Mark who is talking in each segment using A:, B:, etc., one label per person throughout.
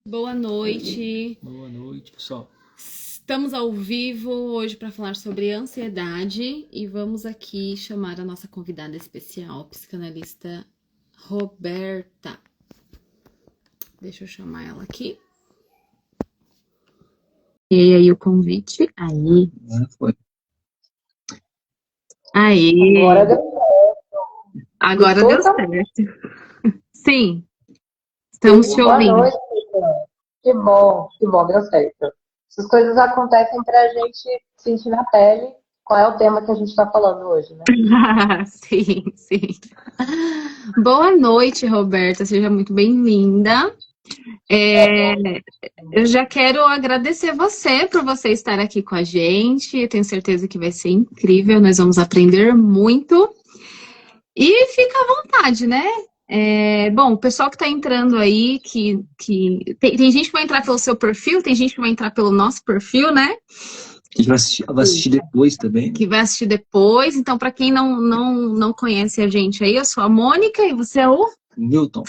A: Boa noite.
B: Boa noite, pessoal.
A: Estamos ao vivo hoje para falar sobre ansiedade e vamos aqui chamar a nossa convidada especial, psicanalista Roberta. Deixa eu chamar ela aqui. E aí o convite. Aí.
B: Agora foi.
A: Aí.
C: Agora deu
A: Agora deu
C: escuta.
A: certo. Sim, estamos te
C: Sim, boa
A: ouvindo.
C: noite. Que bom, deu certo. Essas coisas acontecem para a gente sentir na pele qual é o tema que a gente está falando hoje, né?
A: Sim, sim. Boa noite, Roberta. Seja muito bem-vinda. É, eu já quero agradecer você por você estar aqui com a gente. Eu tenho certeza que vai ser incrível. Nós vamos aprender muito. E fica à vontade, né? Bom, o pessoal que está entrando aí, tem gente que vai entrar pelo seu perfil, tem gente que vai entrar pelo nosso perfil, né?
B: A gente vai assistir depois também, né?
A: Que vai assistir depois. Então, para quem não conhece a gente aí, eu sou a Mônica e você é o.
B: Newton.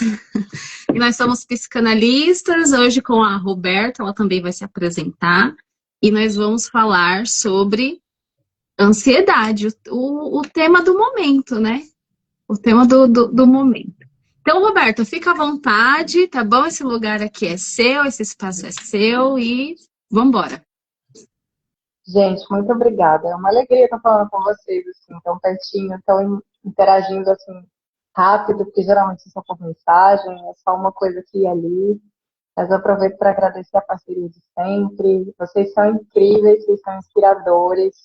A: E nós somos psicanalistas, hoje com a Roberta, ela também vai se apresentar. E nós vamos falar sobre ansiedade, o tema do momento, né? O tema do momento. Então, Roberto, fica à vontade, tá bom? Esse lugar aqui é seu, esse espaço é seu e vambora.
C: Gente, muito obrigada. É uma alegria estar falando com vocês, assim, tão pertinho, tão interagindo assim rápido, porque geralmente é só por mensagem, é só uma coisa aqui e ali. Mas eu aproveito para agradecer a parceria de sempre. Vocês são incríveis, vocês são inspiradores.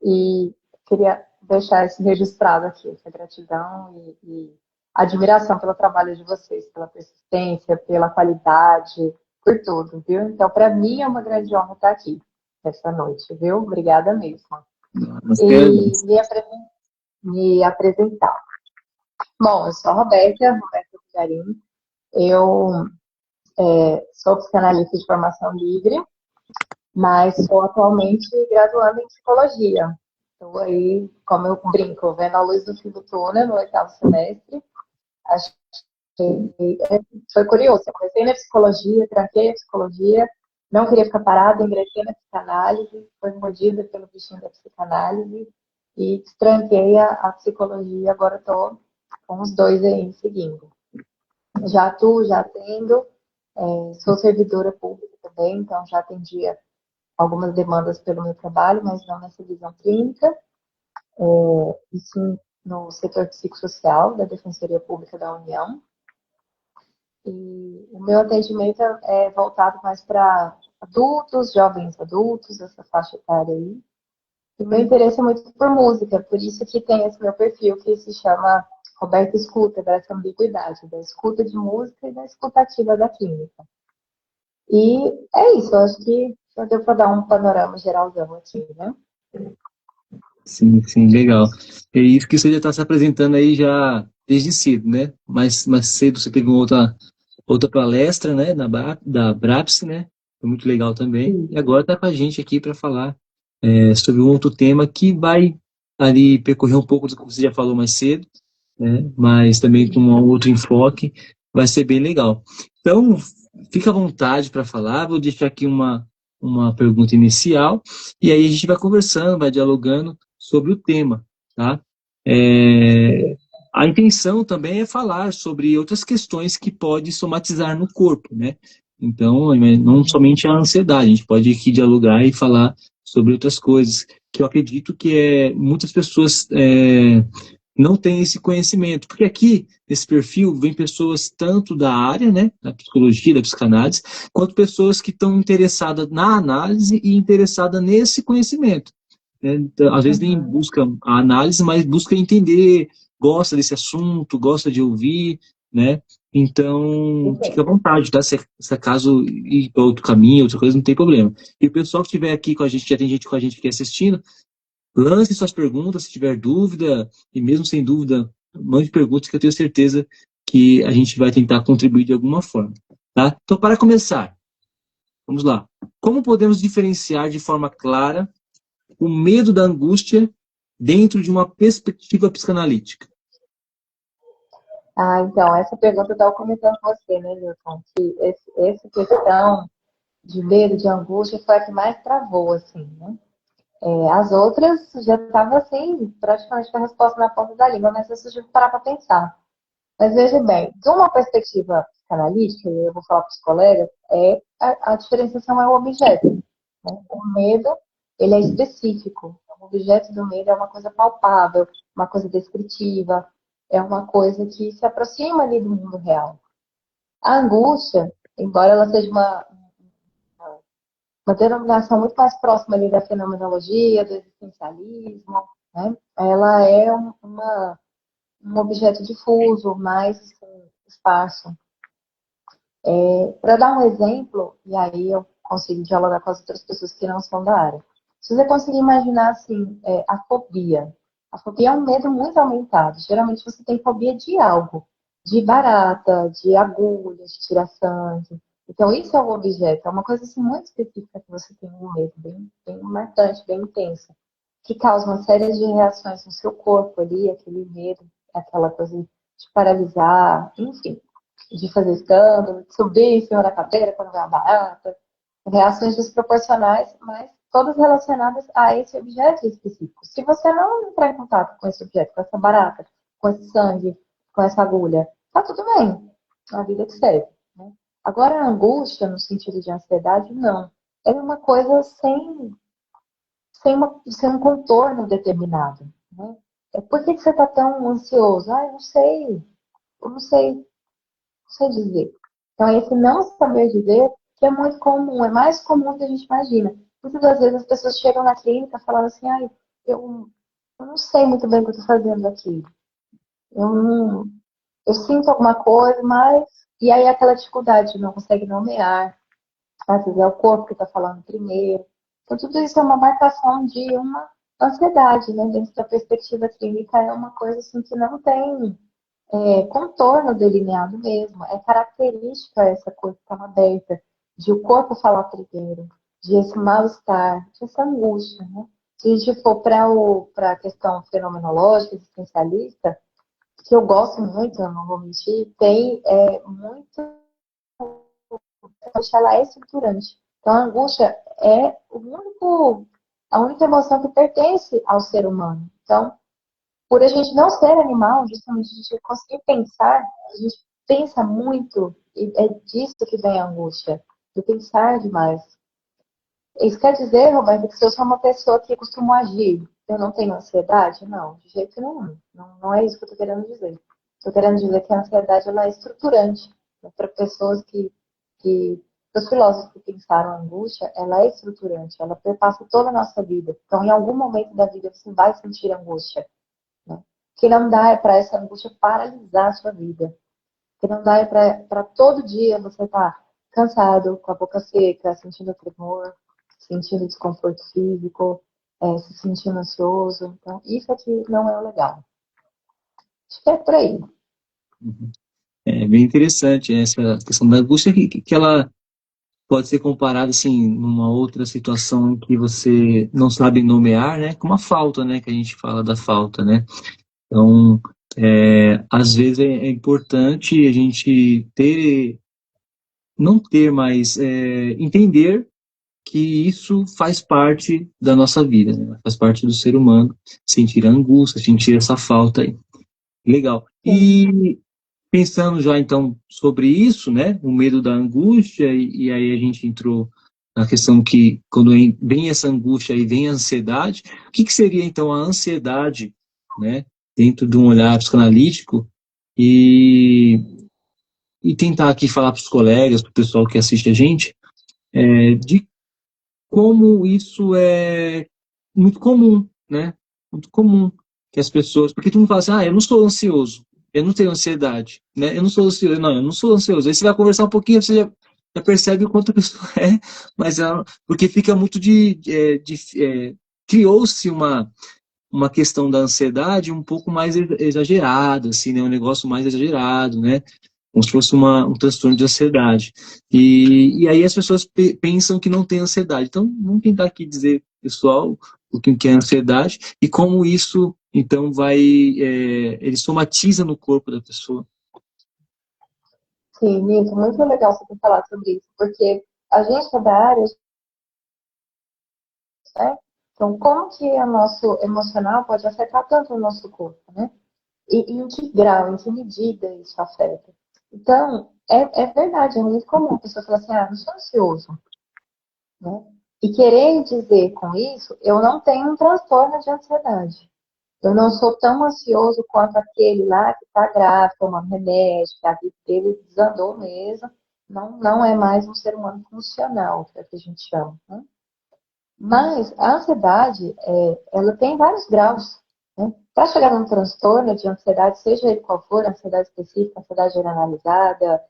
C: E queria deixar isso registrado aqui, essa gratidão e admiração pelo trabalho de vocês, pela persistência, pela qualidade, por tudo, viu? Então, para mim é uma grande honra estar aqui essa noite, viu? Obrigada mesmo.
B: Mas quero.
C: E me apresentar. Bom, eu sou a Roberta Bugarim. Eu sou psicanalista de formação livre, mas sou atualmente graduando em psicologia. Estou aí, como eu brinco, vendo a luz do fim do túnel no oitavo semestre. Acho que foi curioso. Eu comecei na psicologia, tranquei a psicologia, não queria ficar parada, ingressei na psicanálise, foi mordida pelo bichinho da psicanálise e tranquei a psicologia. Agora estou com os dois aí seguindo. Já atuo, já atendo, sou servidora pública também, então já atendia algumas demandas pelo meu trabalho, mas não nessa visão clínica. Isso no setor psicossocial da Defensoria Pública da União. E o meu atendimento é voltado mais para adultos, jovens adultos, essa faixa etária aí. E meu interesse é muito por música, por isso que tem esse meu perfil que se chama Roberto Escuta, dessa ambiguidade, da escuta de música e da escutativa da clínica. E é isso, eu acho que já deu para dar um panorama geralzão aqui, né?
B: Sim, sim, legal. É isso que você já está se apresentando aí já desde cedo, né? Mais cedo você teve uma outra palestra, né? Da BRAPS, né? Foi muito legal também. E agora está com a gente aqui para falar sobre um outro tema que vai ali percorrer um pouco do que você já falou mais cedo, né? Mas também com um outro enfoque, vai ser bem legal. Então, fica à vontade para falar, vou deixar aqui uma pergunta inicial, e aí a gente vai conversando, vai dialogando sobre o tema, tá? A intenção também é falar sobre outras questões que pode somatizar no corpo, né? Então, não somente a ansiedade, a gente pode aqui dialogar e falar sobre outras coisas, que eu acredito que muitas pessoas não têm esse conhecimento, porque aqui, nesse perfil, vem pessoas tanto da área, né, da psicologia, da psicanálise, quanto pessoas que estão interessadas na análise e interessadas nesse conhecimento, né? Então, às vezes nem busca a análise, mas busca entender, gosta desse assunto, gosta de ouvir, né? Então, fica à vontade, tá? Se acaso ir para outro caminho, outra coisa, não tem problema. E o pessoal que estiver aqui com a gente, já tem gente com a gente aqui assistindo, lance suas perguntas, se tiver dúvida, e mesmo sem dúvida, mande perguntas que eu tenho certeza que a gente vai tentar contribuir de alguma forma, tá? Então, para começar, vamos lá. Como podemos diferenciar de forma clara o medo da angústia dentro de uma perspectiva psicanalítica?
C: Ah, então, essa pergunta eu estava comentando com você, né, Nilton? Que essa questão de medo, de angústia, foi a que mais travou, assim, né? As outras já estavam, assim, praticamente com a resposta na ponta da língua, mas eu tive que parar para pensar. Mas veja bem, de uma perspectiva psicanalítica, e eu vou falar para os colegas, a diferenciação é o objeto. Né? O medo, ele é específico. O objeto do medo é uma coisa palpável, uma coisa descritiva, é uma coisa que se aproxima ali do mundo real. A angústia, embora ela seja uma denominação muito mais próxima ali da fenomenologia, do existencialismo, né? Ela é um objeto difuso, mais assim, esparso. Para dar um exemplo, e aí eu consigo dialogar com as outras pessoas que não são da área. Se você conseguir imaginar assim, a fobia. A fobia é um medo muito aumentado. Geralmente você tem fobia de algo, de barata, de agulha, de tirar sangue. Então isso é o objeto, é uma coisa assim, muito específica que você tem um medo bem, bem marcante, bem intenso, que causa uma série de reações no seu corpo ali, aquele medo, aquela coisa de paralisar, enfim, de fazer escândalo, de subir em cima da cadeira quando vai a barata, reações desproporcionais, mas todas relacionadas a esse objeto específico. Se você não entrar em contato com esse objeto, com essa barata, com esse sangue, com essa agulha, tá tudo bem, a vida que segue. Né? Agora, a angústia, no sentido de ansiedade, não. É uma coisa sem um contorno determinado. Né? Por que você está tão ansioso? Ah, eu não sei sei dizer. Então, esse não saber dizer, que é muito comum, é mais comum do que a gente imagina. Muitas das vezes as pessoas chegam na clínica falando assim, ai, eu não sei muito bem o que eu estou fazendo aqui. Eu, não, eu sinto alguma coisa, mas... E aí aquela dificuldade de não consegue nomear, às vezes é o corpo que está falando primeiro. Então, tudo isso é uma marcação de uma ansiedade, né? Dentro da perspectiva clínica, é uma coisa assim que não tem contorno delineado mesmo. É característica essa coisa tão aberta, de o corpo falar primeiro, de esse mal-estar, de essa angústia, né? Se a gente for para a questão fenomenológica, existencialista, que eu gosto muito, eu não vou mentir, tem muito. A angústia ela é estruturante. Então, a angústia é a única emoção que pertence ao ser humano. Então, por a gente não ser animal, justamente a gente conseguir pensar, a gente pensa muito, e é disso que vem a angústia, de pensar demais. Isso quer dizer, Roberto, que se eu sou uma pessoa que costuma agir, eu não tenho ansiedade? Não, de jeito nenhum. Não, não é isso que eu estou querendo dizer. Estou querendo dizer que a ansiedade ela é estruturante. Né? Para pessoas para os filósofos que pensaram a angústia, ela é estruturante, ela perpassa toda a nossa vida. Então, em algum momento da vida, você vai sentir angústia. Né? O que não dá é para essa angústia paralisar a sua vida. O que não dá é para todo dia você estar cansado, com a boca seca, sentindo tremor, sentindo desconforto físico, se sentindo ansioso. Então, isso aqui não é o legal. Acho que é por aí.
B: É bem interessante essa questão da angústia, que ela pode ser comparada, assim, numa outra situação em que você não sabe nomear, né, com uma falta, né, que a gente fala da falta, né. Então, às vezes é importante a gente não ter, mas entender que isso faz parte da nossa vida, né? Faz parte do ser humano, sentir a angústia, sentir essa falta aí. Legal.
C: Sim.
B: E pensando já então sobre isso, né, o medo da angústia, e aí a gente entrou na questão que quando vem essa angústia e vem a ansiedade, o que seria então a ansiedade, né, dentro de um olhar psicanalítico, e, e tentar aqui falar para os colegas, para o pessoal que assiste a gente, de como isso é muito comum, né? Muito comum que as pessoas, porque tu não fala assim, eu não sou ansioso, eu não tenho ansiedade, né? Eu não sou ansioso, não, eu não sou ansioso. Aí você vai conversar um pouquinho, você já percebe o quanto a pessoa é, mas porque fica muito criou-se uma questão da ansiedade um pouco mais exagerada, assim, né? Um negócio mais exagerado, né? Como se fosse um transtorno de ansiedade. E aí as pessoas pensam que não tem ansiedade. Então, vamos tentar aqui dizer, pessoal, o que é ansiedade e como isso, então, ele somatiza no corpo da pessoa.
C: Sim, Nito, muito legal você ter falado sobre isso, porque a gente é da área, né? Então, como que o nosso emocional pode afetar tanto o nosso corpo, né? E em que grau, em que medida isso afeta? Então, é verdade, é muito comum a pessoa falar assim, não sou ansioso, né? E querer dizer com isso, eu não tenho um transtorno de ansiedade. Eu não sou tão ansioso quanto aquele lá que está grave, tomando remédio, que a vida dele desandou mesmo. Não é mais um ser humano funcional, que é o que a gente chama, né? Mas a ansiedade, ela tem vários graus, né? Para chegar num transtorno de ansiedade, seja ele qual for, ansiedade específica, ansiedade generalizada,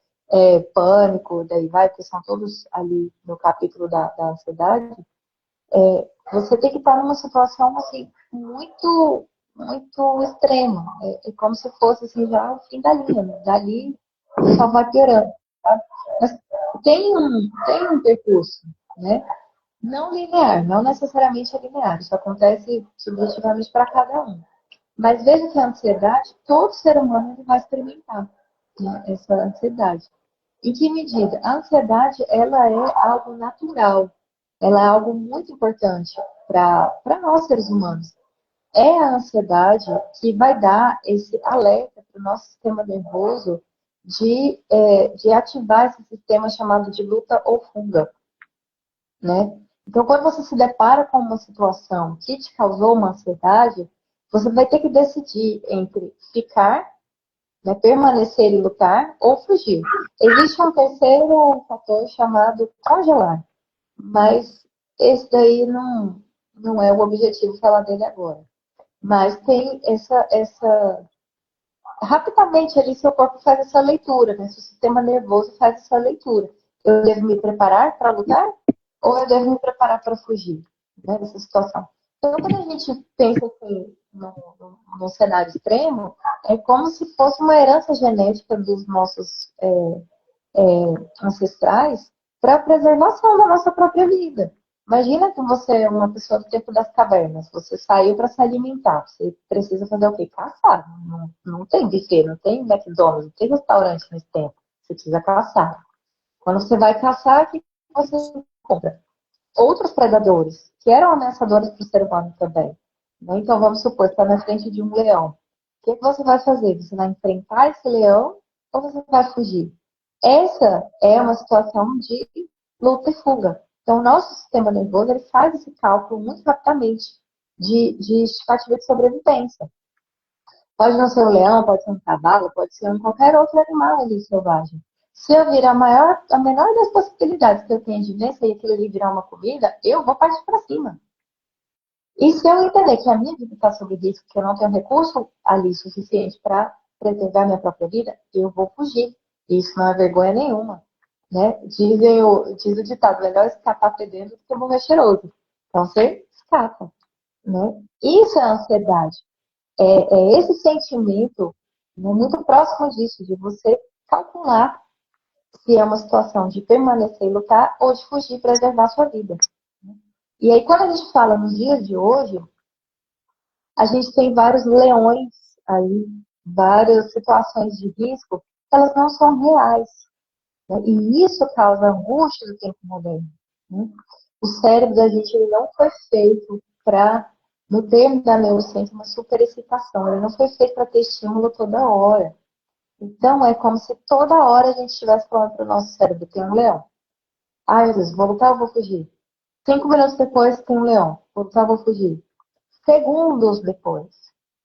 C: pânico, daí vai, porque são todos ali no capítulo da ansiedade, você tem que estar numa situação assim, muito extrema. É como se fosse assim, já o fim da linha, né? Dali só vai piorando. Tá? Mas tem um percurso, né? Não linear, não necessariamente é linear. Isso acontece subjetivamente para cada um. Mas veja que a ansiedade, todo ser humano ele vai experimentar, né, essa ansiedade. Em que medida? A ansiedade, ela é algo natural. Ela é algo muito importante para nós, seres humanos. É a ansiedade que vai dar esse alerta para o nosso sistema nervoso de ativar esse sistema chamado de luta ou fuga, né? Então, quando você se depara com uma situação que te causou uma ansiedade, você vai ter que decidir entre ficar, né, permanecer e lutar ou fugir. Existe um terceiro fator chamado congelar, mas esse daí não é o objetivo falar dele agora. Mas tem essa. Rapidamente ali seu corpo faz essa leitura, né? Seu sistema nervoso faz essa leitura. Eu devo me preparar para lutar ou eu devo me preparar para fugir, né, dessa situação? Então, quando a gente pensa assim, num cenário extremo, é como se fosse uma herança genética dos nossos ancestrais para a preservação da nossa própria vida. Imagina que você é uma pessoa do tempo das cavernas, você saiu para se alimentar, você precisa fazer o quê? Caçar. Não tem buffet, não tem McDonald's, não tem restaurante nesse tempo. Você precisa caçar. Quando você vai caçar, o que você compra? Outros predadores, que eram ameaçadores para o ser humano também. Né? Então, vamos supor, você está na frente de um leão. O que você vai fazer? Você vai enfrentar esse leão ou você vai fugir? Essa é uma situação de luta e fuga. Então, o nosso sistema nervoso ele faz esse cálculo muito rapidamente de estimativa de sobrevivência. Pode não ser um leão, pode ser um cavalo, pode ser qualquer outro animal ali selvagem. Se eu virar a menor das possibilidades que eu tenho de vencer e aquilo ali virar uma comida, eu vou partir para cima. E se eu entender que a minha vida está sob risco, que eu não tenho recurso ali suficiente para preservar minha própria vida, eu vou fugir. Isso não é vergonha nenhuma. Né? Diz o ditado, melhor escapar fedendo do que morrer cheiroso. Então você escapa. Né? Isso é ansiedade. É esse sentimento, né, muito próximo disso, de você calcular se é uma situação de permanecer e lutar ou de fugir e preservar a sua vida. E aí, quando a gente fala nos dias de hoje, a gente tem vários leões aí, várias situações de risco, elas não são reais. Né? E isso causa angústia no tempo moderno. Né? O cérebro da gente ele não foi feito para, no termo da neurociência, uma superexcitação. Ele não foi feito para ter estímulo toda hora. Então, é como se toda hora a gente estivesse falando para o nosso cérebro, tem um leão. Ai, meu Deus, vou lutar ou vou fugir? 5 minutos depois, tem um leão. Vou lutar ou vou fugir? Segundos depois.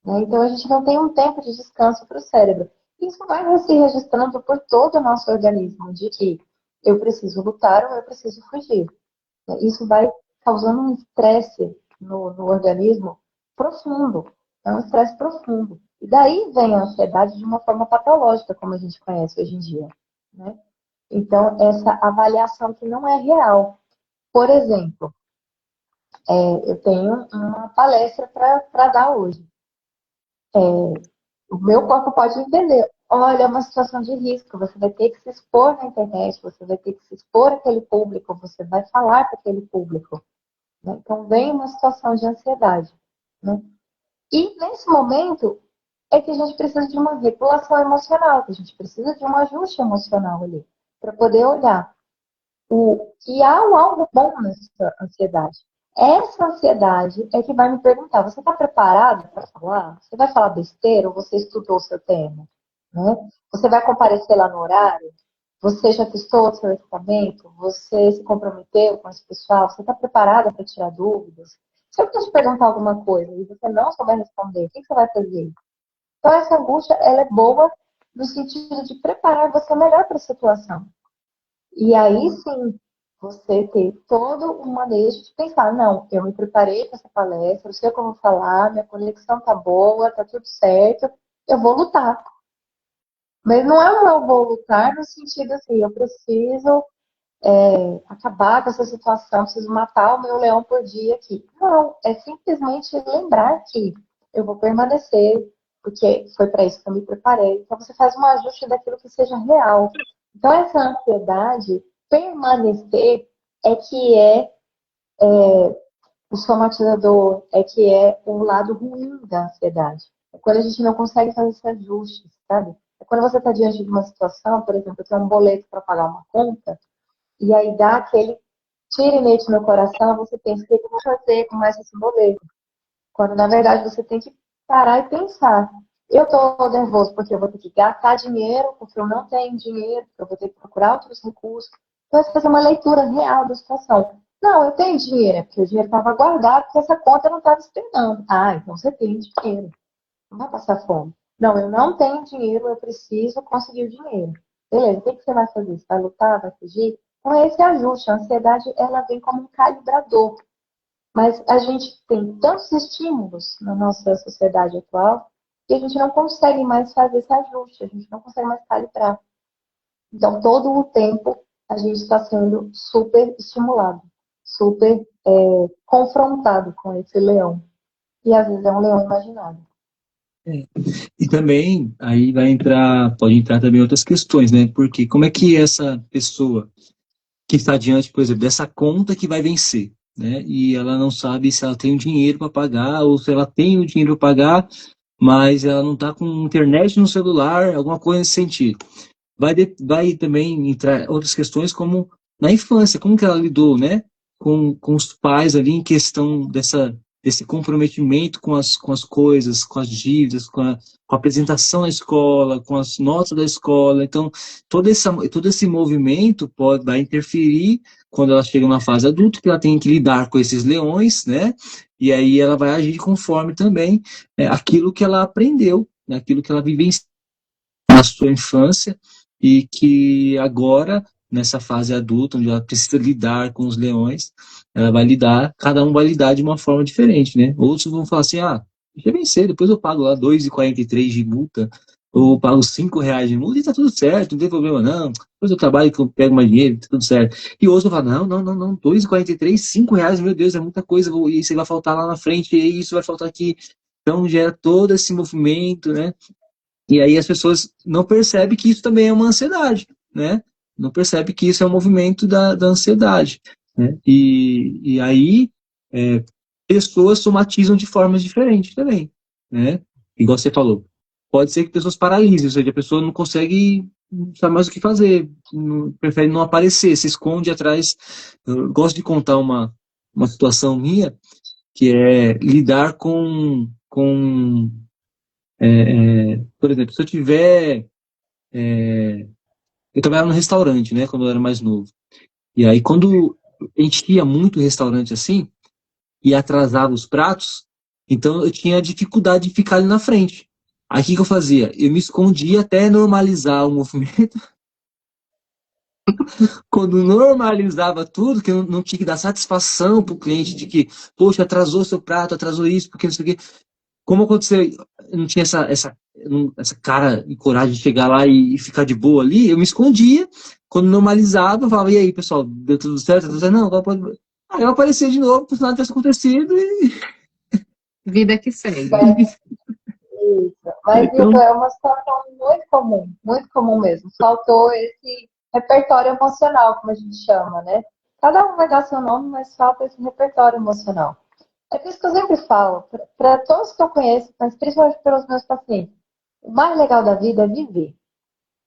C: Né? Então, a gente não tem um tempo de descanso para o cérebro. Isso vai se registrando por todo o nosso organismo, de que eu preciso lutar ou eu preciso fugir. Isso vai causando um estresse no organismo profundo. É um estresse profundo. E daí vem a ansiedade de uma forma patológica, como a gente conhece hoje em dia. Né? Então, essa avaliação que não é real. Por exemplo, eu tenho uma palestra para dar hoje. O meu corpo pode entender. Olha, é uma situação de risco. Você vai ter que se expor na internet, você vai ter que se expor àquele público, você vai falar para aquele público. Né? Então, vem uma situação de ansiedade. Né? E, nesse momento, é que a gente precisa de uma regulação emocional, que a gente precisa de um ajuste emocional ali, para poder olhar que há algo bom nessa ansiedade. Essa ansiedade é que vai me perguntar, você está preparado para falar? Você vai falar besteira ou você estudou o seu tema? Né? Você vai comparecer lá no horário? Você já testou o seu equipamento? Você se comprometeu com esse pessoal? Você está preparada para tirar dúvidas? Se eu te perguntar alguma coisa e você não souber responder, o que você vai fazer? Então, essa angústia, ela é boa no sentido de preparar você melhor para a situação. E aí, sim, você ter todo um manejo de pensar, não, eu me preparei para essa palestra, eu sei o que eu vou falar, minha conexão tá boa, tá tudo certo, eu vou lutar. Mas não é um eu vou lutar no sentido assim, eu preciso acabar com essa situação, preciso matar o meu leão por dia aqui. Não, é simplesmente lembrar que eu vou permanecer, porque foi para isso que eu me preparei. Então você faz um ajuste daquilo que seja real. Então essa ansiedade, permanecer, é o somatizador, é que é o lado ruim da ansiedade. É quando a gente não consegue fazer esse ajuste, sabe? É quando você está diante de uma situação, por exemplo, eu tenho um boleto para pagar uma conta, e aí dá aquele tirinete no coração, você pensa, o que eu vou fazer com mais esse boleto? Quando, na verdade, você tem que parar e pensar. Eu estou nervoso porque eu vou ter que gastar dinheiro, porque eu não tenho dinheiro, porque eu vou ter que procurar outros recursos. Então, você fazer uma leitura real da situação. Não, eu tenho dinheiro, é porque o dinheiro estava guardado, porque essa conta não estava esperando. Ah, então você tem dinheiro. Não vai passar fome. Não, eu não tenho dinheiro, eu preciso conseguir o dinheiro. Beleza, o que você vai fazer? Você vai lutar, vai fugir? Então, é esse ajuste. A ansiedade, ela vem como um calibrador. Mas a gente tem tantos estímulos na nossa sociedade atual que a gente não consegue mais fazer esse ajuste, a gente não consegue mais calibrar. Então, todo o tempo, a gente está sendo super estimulado, super confrontado com esse leão. E às vezes é um leão imaginário.
B: E também, aí pode entrar também outras questões, né? Porque como é que essa pessoa que está diante, por exemplo, dessa conta que vai vencer, né? E ela não sabe se ela tem o dinheiro para pagar ou se ela tem o dinheiro para pagar, mas ela não está com internet no celular, alguma coisa nesse sentido. Vai também entrar outras questões como na infância, como que ela lidou, né? Com os pais ali em questão desse comprometimento com as coisas, com as dívidas, com a apresentação na escola, com as notas da escola. Então, todo esse movimento vai interferir quando ela chega numa fase adulta, que ela tem que lidar com esses leões, né? E aí ela vai agir conforme também aquilo que ela aprendeu, né? Aquilo que ela vivenciou na sua infância e que agora, nessa fase adulta, onde ela precisa lidar com os leões, cada um vai lidar de uma forma diferente, né? Outros vão falar assim, deixa eu vencer, depois eu pago lá 2,43 de multa, ou eu pago R$ 5 de multa e tá tudo certo, não tem problema não, depois eu trabalho que eu pego mais dinheiro, tá tudo certo. E outros vão falar, não, 2,43, R$ 5, meu Deus, é muita coisa, e isso vai faltar lá na frente, e isso vai faltar aqui. Então gera todo esse movimento, né? E aí as pessoas não percebem que isso também é uma ansiedade, né? Não percebem que isso é um movimento da ansiedade, né? E aí pessoas somatizam de formas diferentes também, né? Igual você falou. Pode ser que pessoas paralisem, ou seja, a pessoa não consegue, não sabe mais o que fazer, prefere não aparecer, se esconde atrás. Eu gosto de contar uma situação minha, que é lidar por exemplo, se eu tiver. Eu trabalhava no restaurante, né, quando eu era mais novo. E aí, quando enchia muito o restaurante assim, e atrasava os pratos, então eu tinha dificuldade de ficar ali na frente. Aí o que eu fazia? Eu me escondia até normalizar o movimento. Quando normalizava tudo, que eu não tinha que dar satisfação para o cliente de que, poxa, atrasou seu prato, atrasou isso, porque não sei o quê. Como aconteceu, eu não tinha essa cara e coragem de chegar lá e ficar de boa ali, eu me escondia. Quando normalizava, eu falava, e aí, pessoal, deu tudo certo? Tudo certo? Não, agora pode. Aí eu aparecia de novo, como se nada tivesse acontecido.
A: Vida que segue.
C: Isso. Mas
B: Então,
C: isso é uma situação muito comum mesmo. Faltou esse repertório emocional, como a gente chama, né? Cada um vai dar seu nome, mas falta esse repertório emocional. É por isso que eu sempre falo, para todos que eu conheço, mas principalmente pelos meus pacientes, O mais legal da vida é viver.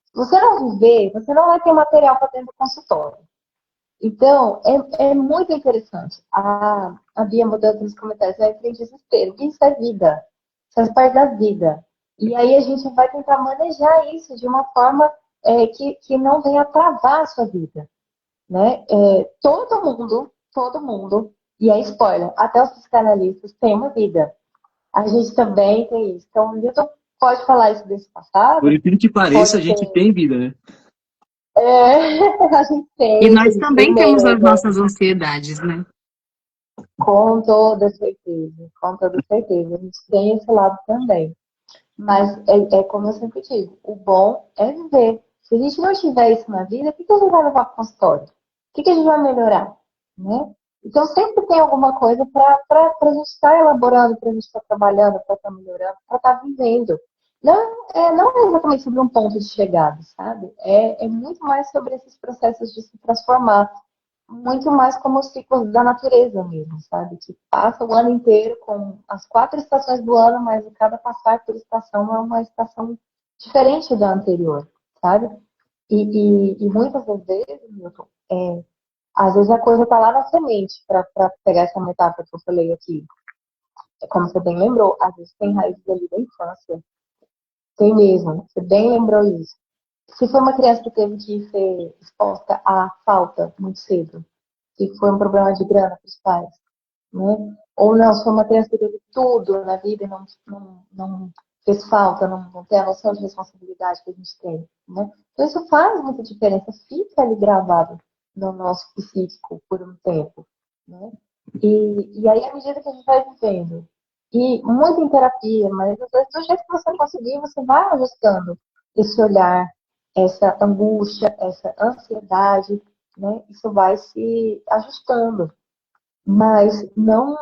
C: Se você não viver, você não vai ter material para dentro do consultório. Então, é muito interessante. A Bia mudando nos comentários, vai em desespero. Isso é vida. Faz parte da vida. E aí a gente vai tentar manejar isso de uma forma que não venha travar a sua vida. Né? Todo mundo, e é spoiler, até os psicanalistas têm uma vida. A gente também tem isso. Então, o Newton pode falar isso desse
B: Por
C: passado,
B: incrível que pareça, a
C: pode
B: gente
C: ter.
B: tem vida, né?
C: A gente
A: E
C: tem,
A: nós
C: tem
A: também temos as
C: medo,
A: nossas ansiedades, né?
C: com toda certeza, com toda certeza. A gente tem esse lado também. Mas é como eu sempre digo, o bom é viver. Se a gente não tiver isso na vida, o que a gente vai levar para o consultório? O que a gente vai melhorar? Né? Então sempre tem alguma coisa para a gente estar elaborando, para a gente estar trabalhando, para estar melhorando, para estar vivendo. Não é exatamente sobre um ponto de chegada, sabe? É muito mais sobre esses processos de se transformar, muito mais como os ciclos da natureza mesmo, sabe? Que passa o ano inteiro com as 4 estações do ano, mas cada passar por estação é uma estação diferente da anterior, sabe? E muitas das vezes, Milton, às vezes a coisa está lá na semente, para pegar essa metáfora que eu falei aqui. É como você bem lembrou, às vezes tem raízes ali da infância. Tem mesmo, você bem lembrou isso. Se foi uma criança que teve que ser exposta à falta muito cedo, que foi um problema de grana para os pais, né? Ou não, se foi uma criança que teve tudo na vida e não fez falta, não tem a noção de responsabilidade que a gente tem, né? Então isso faz muita diferença, fica ali gravado no nosso psíquico por um tempo, né? E aí, à medida que a gente vai vivendo, e muito em terapia, mas às vezes, do jeito que você conseguir, você vai ajustando esse olhar, essa angústia, essa ansiedade, né? Isso vai se ajustando. Mas não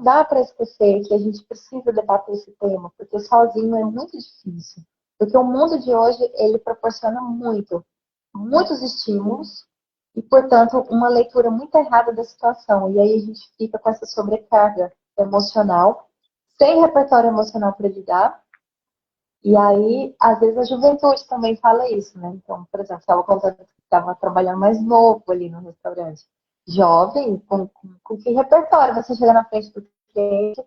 C: dá para esquecer que a gente precisa debater esse tema, porque sozinho é muito difícil. Porque o mundo de hoje, ele proporciona muitos estímulos e, portanto, uma leitura muito errada da situação. E aí a gente fica com essa sobrecarga emocional, sem repertório emocional para lidar. E aí, às vezes, a juventude também fala isso, né? Então, por exemplo, estava contando que estava trabalhando mais novo ali no restaurante. Jovem, com que repertório? Você chega na frente do cliente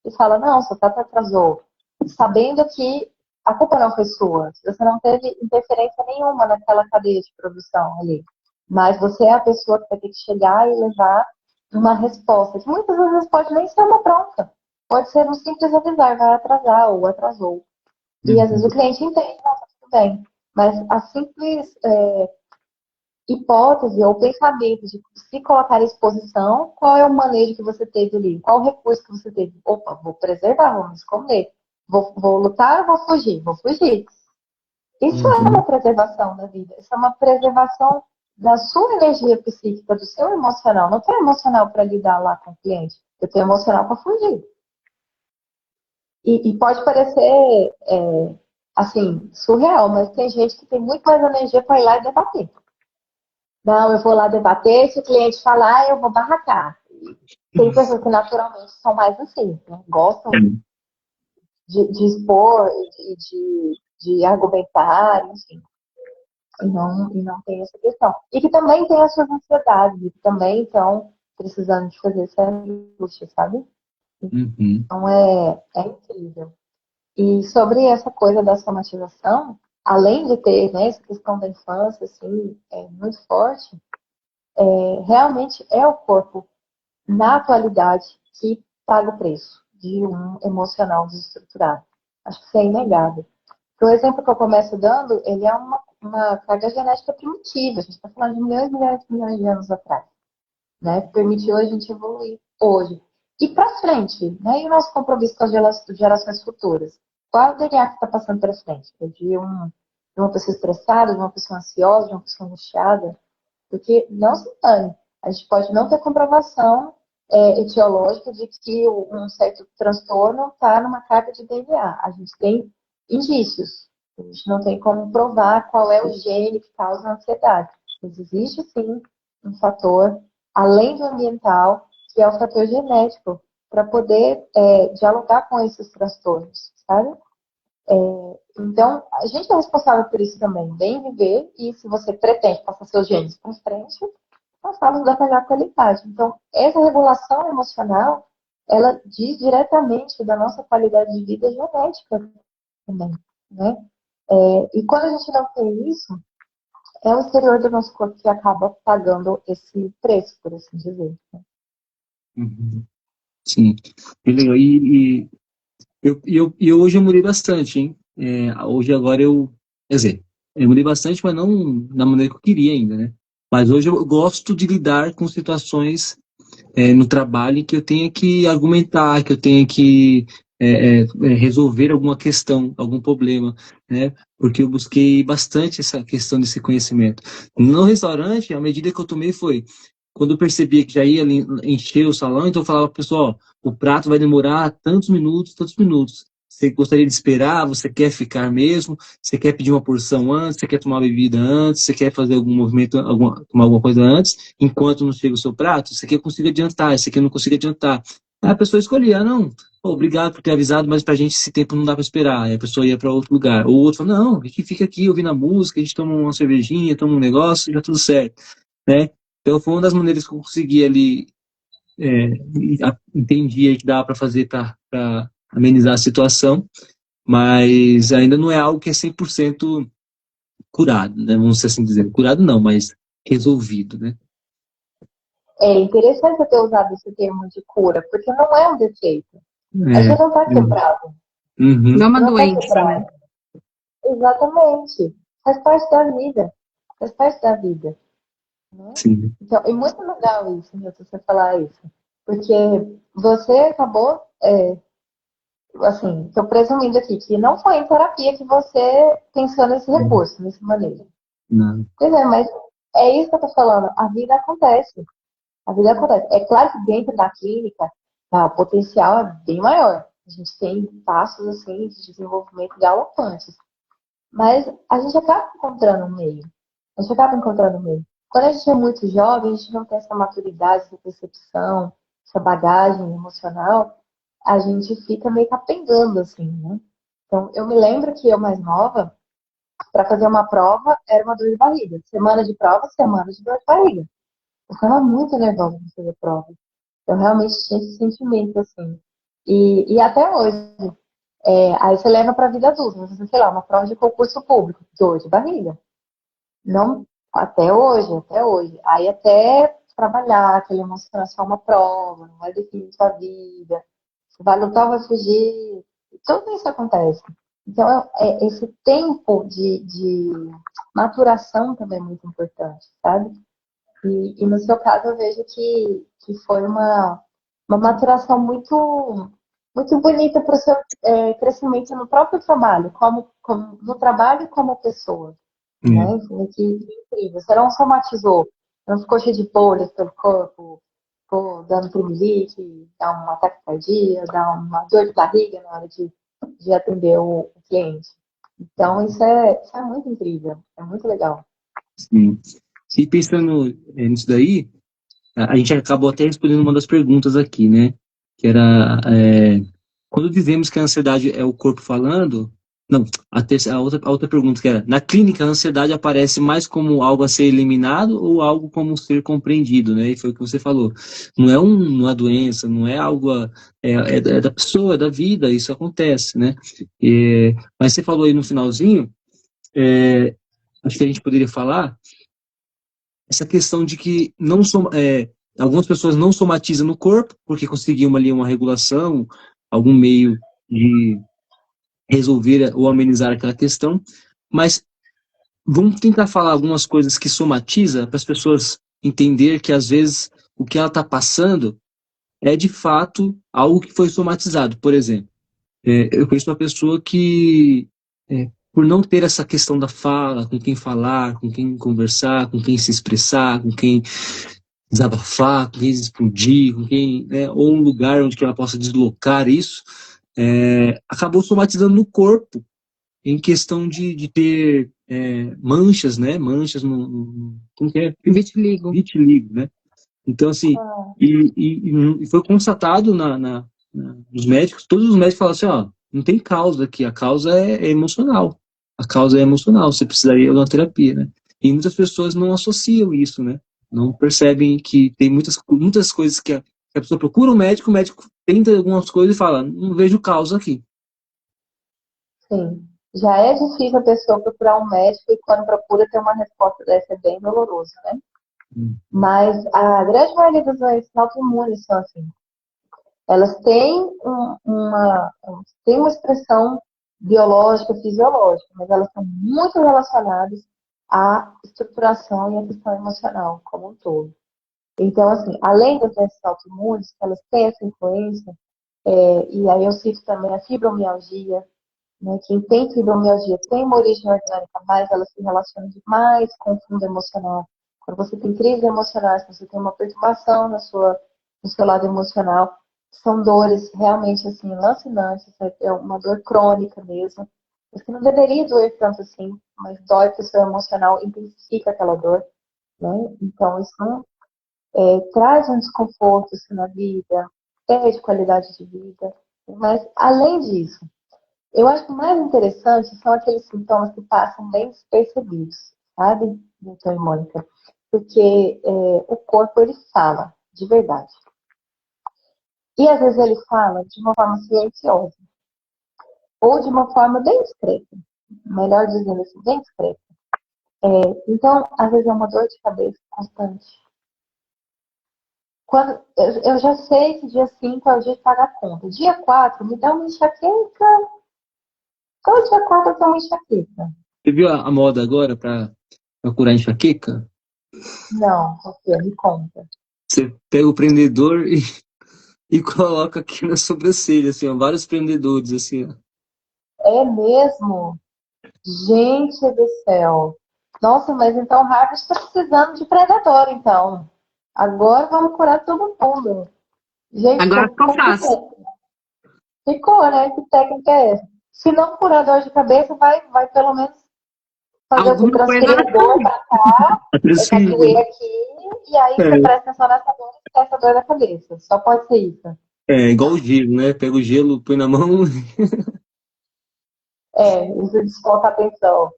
C: e fala, não, seu prato atrasou. Sabendo que a culpa não foi sua. Você não teve interferência nenhuma naquela cadeia de produção ali. Mas você é a pessoa que vai ter que chegar e levar uma resposta, que muitas vezes pode nem ser uma pronta. Pode ser um simples avisar, vai atrasar ou atrasou. E às vezes o cliente entende, não, tá tudo bem. Mas a simples hipótese ou pensamento de se colocar à exposição, qual é o manejo que você teve ali? Qual o recurso que você teve? Opa, vou preservar, vou me esconder. Vou lutar ou vou fugir? Vou fugir. Isso é uma preservação da vida. Isso é uma preservação da sua energia psíquica, do seu emocional. Não tem emocional para lidar lá com o cliente. Eu tenho emocional para fugir. E pode parecer, assim, surreal, mas tem gente que tem muito mais energia para ir lá e debater. Não, eu vou lá debater, se o cliente falar, eu vou barracar. Tem pessoas que naturalmente são mais assim, né? Gostam de expor de argumentar, enfim. E não tem essa questão. E que também tem as suas ansiedades, e que também estão precisando de fazer essa angústia, sabe? Então é incrível. E sobre essa coisa da somatização, além de ter, né, essa questão da infância, assim, muito forte, realmente é o corpo, na atualidade, que paga o preço de um emocional desestruturado. Acho que isso é inegável. O exemplo que eu começo dando, ele é uma carga genética primitiva. A gente está falando de milhões e milhões e milhões de anos atrás. Né? Permitiu a gente evoluir hoje. E para frente, né? E o nosso compromisso com as gerações futuras? Qual é o DNA que está passando para frente? É de uma pessoa estressada, de uma pessoa ansiosa, de uma pessoa angustiada? Porque não se engane, a gente pode não ter comprovação etiológica de que um certo transtorno está numa carga de DNA. A gente tem indícios. A gente não tem como provar qual é o gene que causa a ansiedade. Mas existe sim um fator, além do ambiental, que é o fator genético, para poder dialogar com esses transtornos, sabe? Então, a gente é responsável por isso também, bem viver, e se você pretende passar seus genes para frente, nós estamos da melhor qualidade. Então, essa regulação emocional, ela diz diretamente da nossa qualidade de vida genética também, né? E quando a gente não tem isso, é o exterior do nosso corpo que acaba pagando esse preço, por assim dizer. Né?
B: Uhum. Sim. E legal. E hoje eu mudei bastante, hein? Hoje agora quer dizer, eu mudei bastante, mas não da maneira que eu queria ainda, né? Mas hoje eu gosto de lidar com situações no trabalho em que eu tenha que argumentar, que eu tenha que resolver alguma questão, algum problema, né? Porque eu busquei bastante essa questão desse conhecimento. No restaurante, a medida que eu tomei foi, quando eu percebia que já ia encher o salão, então eu falava para o pessoal, ó, o prato vai demorar tantos minutos, tantos minutos. Você gostaria de esperar? Você quer ficar mesmo? Você quer pedir uma porção antes? Você quer tomar bebida antes? Você quer fazer algum movimento, tomar alguma coisa antes, enquanto não chega o seu prato? Você quer que eu consiga adiantar? Esse aqui eu não consigo adiantar. Aí a pessoa escolhia, não, pô, obrigado por ter avisado, mas pra gente esse tempo não dá pra esperar. Aí a pessoa ia para outro lugar. Ou o outro falou, não, a gente fica aqui ouvindo a música, a gente toma uma cervejinha, toma um negócio, já tudo certo, né? Então foi uma das maneiras que eu consegui ali, entendi aí que dava para fazer para amenizar a situação, mas ainda não é algo que é 100% curado, né? Vamos assim dizer. Curado não, mas resolvido, né?
C: É interessante eu ter usado esse termo de cura, porque não é um defeito. A
B: É.
C: gente não está quebrado.
B: Uhum.
A: Não é uma
C: Não está
A: doença,
C: quebrado.
A: né?
C: Exatamente. Faz parte da vida. Faz parte da vida. Né?
B: Sim.
C: Então, é muito legal isso, Milton, você falar isso. Porque você acabou, assim, estou presumindo aqui, que não foi em terapia que você pensou nesse recurso, nessa maneira.
B: Não.
C: Pois é, mas é isso que eu estou falando. A vida acontece. A vida acontece. É claro que dentro da clínica, o potencial é bem maior. A gente tem passos assim de desenvolvimento galopantes. Mas a gente acaba encontrando um meio. A gente acaba encontrando um meio. Quando a gente é muito jovem, a gente não tem essa maturidade, essa percepção, essa bagagem emocional, a gente fica meio capengando, assim, né? Então, eu me lembro que eu mais nova, para fazer uma prova, era uma dor de barriga. Semana de prova, semana de dor de barriga. Eu ficava muito nervosa para fazer prova. Eu realmente tinha esse sentimento, assim. E até hoje. Aí você leva para a vida adulta. Você, sei lá, uma prova de concurso público, dor de barriga. Não, até hoje, até hoje. Aí até trabalhar, aquela emoção, é só uma prova, não vai definir sua vida. Você vai lutar ou vai fugir. Tudo isso acontece. Então, esse tempo de maturação também é muito importante, sabe? E no seu caso, eu vejo que foi uma maturação muito bonita para o seu crescimento no próprio trabalho, como no trabalho como pessoa. Né? Assim, que incrível. Você não somatizou, não ficou cheio de bolhas pelo corpo, ficou dando tremelique, dá um ataque cardíaco, dá uma dor de barriga na hora de atender o cliente. Então, isso é muito incrível, é muito legal.
B: Sim. E pensando nisso daí, a gente acabou até respondendo uma das perguntas aqui, né? Que era, quando dizemos que a ansiedade é o corpo falando, não, a outra pergunta que era, na clínica a ansiedade aparece mais como algo a ser eliminado ou algo como ser compreendido, né? E foi o que você falou. Não é uma doença, não é algo, é da pessoa, é da vida, isso acontece, né? Mas você falou aí no finalzinho, acho que a gente poderia falar essa questão de que algumas pessoas não somatizam no corpo porque conseguiam ali uma regulação, algum meio de resolver ou amenizar aquela questão, mas vamos tentar falar algumas coisas que somatiza para as pessoas entender que às vezes o que ela está passando é de fato algo que foi somatizado. Por exemplo, eu conheço uma pessoa que por não ter essa questão da fala, com quem falar, com quem conversar, com quem se expressar, com quem desabafar, com quem explodir, com quem, né, ou um lugar onde que ela possa deslocar isso, acabou somatizando no corpo, em questão de ter manchas, né? Manchas como que é?
A: Vitiligo.
B: Vitiligo, né? Então, assim, e foi constatado nos médicos, todos os médicos falaram assim, ó, não tem causa aqui, a causa é emocional. A causa é emocional, você precisaria de uma terapia, né? E muitas pessoas não associam isso, né? Não percebem que tem muitas coisas que a pessoa procura um médico, o médico tenta algumas coisas e fala, não vejo causa aqui.
C: Sim. Já é difícil a pessoa procurar um médico e quando procura ter uma resposta dessa é bem doloroso, né?
B: Hum.
C: Mas a grande maioria das doenças autoimunes são assim. Elas têm têm uma expressão biológica, fisiológica, mas elas são muito relacionadas à estruturação e à questão emocional como um todo. Então, assim, além das doenças autoimunes, que elas têm essa influência, e aí eu cito também a fibromialgia, né? Quem tem fibromialgia tem uma origem orgânica, mas ela se relaciona demais com o fundo emocional. Quando você tem crise emocionais, você tem uma perturbação no seu lado emocional, são dores realmente assim, lancinantes, é uma dor crônica mesmo. Mas que não deveria doer tanto assim, mas dói porque o seu emocional intensifica aquela dor, né? Então, isso traz um desconforto assim, na vida, perde qualidade de vida. Mas, além disso, eu acho que o mais interessante são aqueles sintomas que passam bem despercebidos, sabe, doutor e Mônica? Porque o corpo, ele fala, de verdade. E às vezes ele fala de uma forma silenciosa, ou de uma forma bem discreta. Melhor dizendo assim, bem discreta. Então, às vezes é uma dor de cabeça constante. Quando, eu já sei que dia 5 é o dia de pagar a conta. Dia 4 me dá uma enxaqueca. Todo dia 4 eu tenho uma enxaqueca.
B: Você viu a moda agora para curar enxaqueca?
C: Não, Sofia, me conta.
B: Você pega o prendedor e coloca aqui na sobrancelha, assim, ó, vários prendedores, assim, ó.
C: É mesmo? Gente do céu. Nossa, mas então o Harvard está precisando de predador, então. Agora vamos curar todo mundo. Gente,
A: Agora ficou
C: com que
A: fácil.
C: técnica? Ficou, né? Que técnica é essa? Se não curar dor de cabeça, vai pelo menos fazer você
A: Alguma coisa
C: transferir
A: vai
C: a dor
A: fazer.
C: para cá, para doer
B: Transferida.
C: aqui, e aí você
B: É,
C: presta atenção nessa dor e esquece a dor da cabeça. Só pode ser isso.
B: igual o gelo, né? Pega o gelo, põe na mão.
C: Isso desfoca a atenção.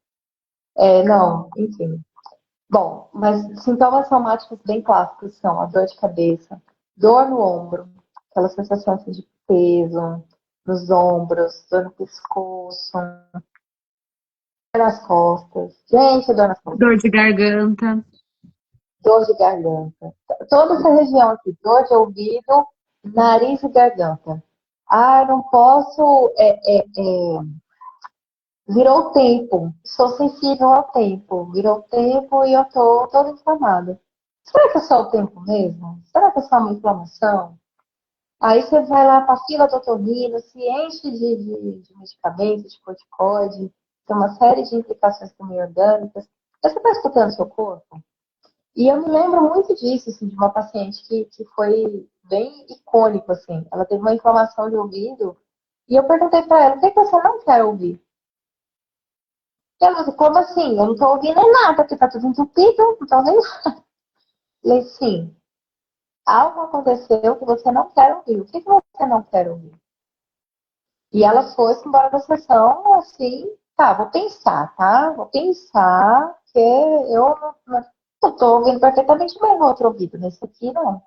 C: Não, enfim. Bom, mas sintomas somáticos bem clássicos são a dor de cabeça, dor no ombro, aquela sensação assim, de peso nos ombros, dor no pescoço, dor nas costas. Gente, dor nas costas.
A: Dor de garganta.
C: Dor de garganta. Toda essa região aqui, dor de ouvido, nariz e garganta. Ah, eu não posso. Virou tempo. Sou sensível ao tempo. Virou tempo e eu tô toda inflamada. Será que é só o tempo mesmo? Será que é só uma inflamação? Aí você vai lá para a fila do otorrino, se enche de medicamentos, de corticoide, tem uma série de implicações também orgânicas. Mas você está escutando o seu corpo? E eu me lembro muito disso, assim, de uma paciente que foi bem icônico, assim. Ela teve uma inflamação de ouvido e eu perguntei para ela, o que, é que você não quer ouvir? E ela disse, como assim? Eu não tô ouvindo nada, porque tá tudo entupido, não tô ouvindo nada. Eu falei, sim, algo aconteceu que você não quer ouvir. O que, que você não quer ouvir? E ela foi embora da sessão, assim, tá, vou pensar, tá? Vou pensar que eu não tô ouvindo perfeitamente bem no outro ouvido, nesse aqui não.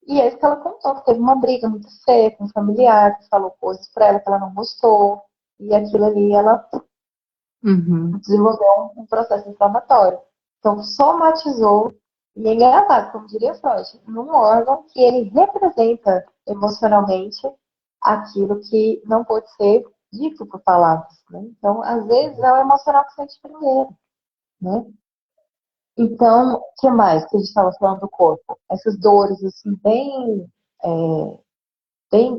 C: E é isso que ela contou, que teve uma briga muito feia com um familiar, que falou coisas pra ela que ela não gostou. E aquilo ali, ela
A: Uhum.
C: desenvolveu um processo inflamatório. Então, somatizou, e é engraçado, como diria Freud, num órgão que ele representa emocionalmente aquilo que não pode ser dito por palavras. Né? Então, às vezes, é o emocional que sente primeiro. Né? Então, o que mais que a gente estava falando do corpo? Essas dores, assim, bem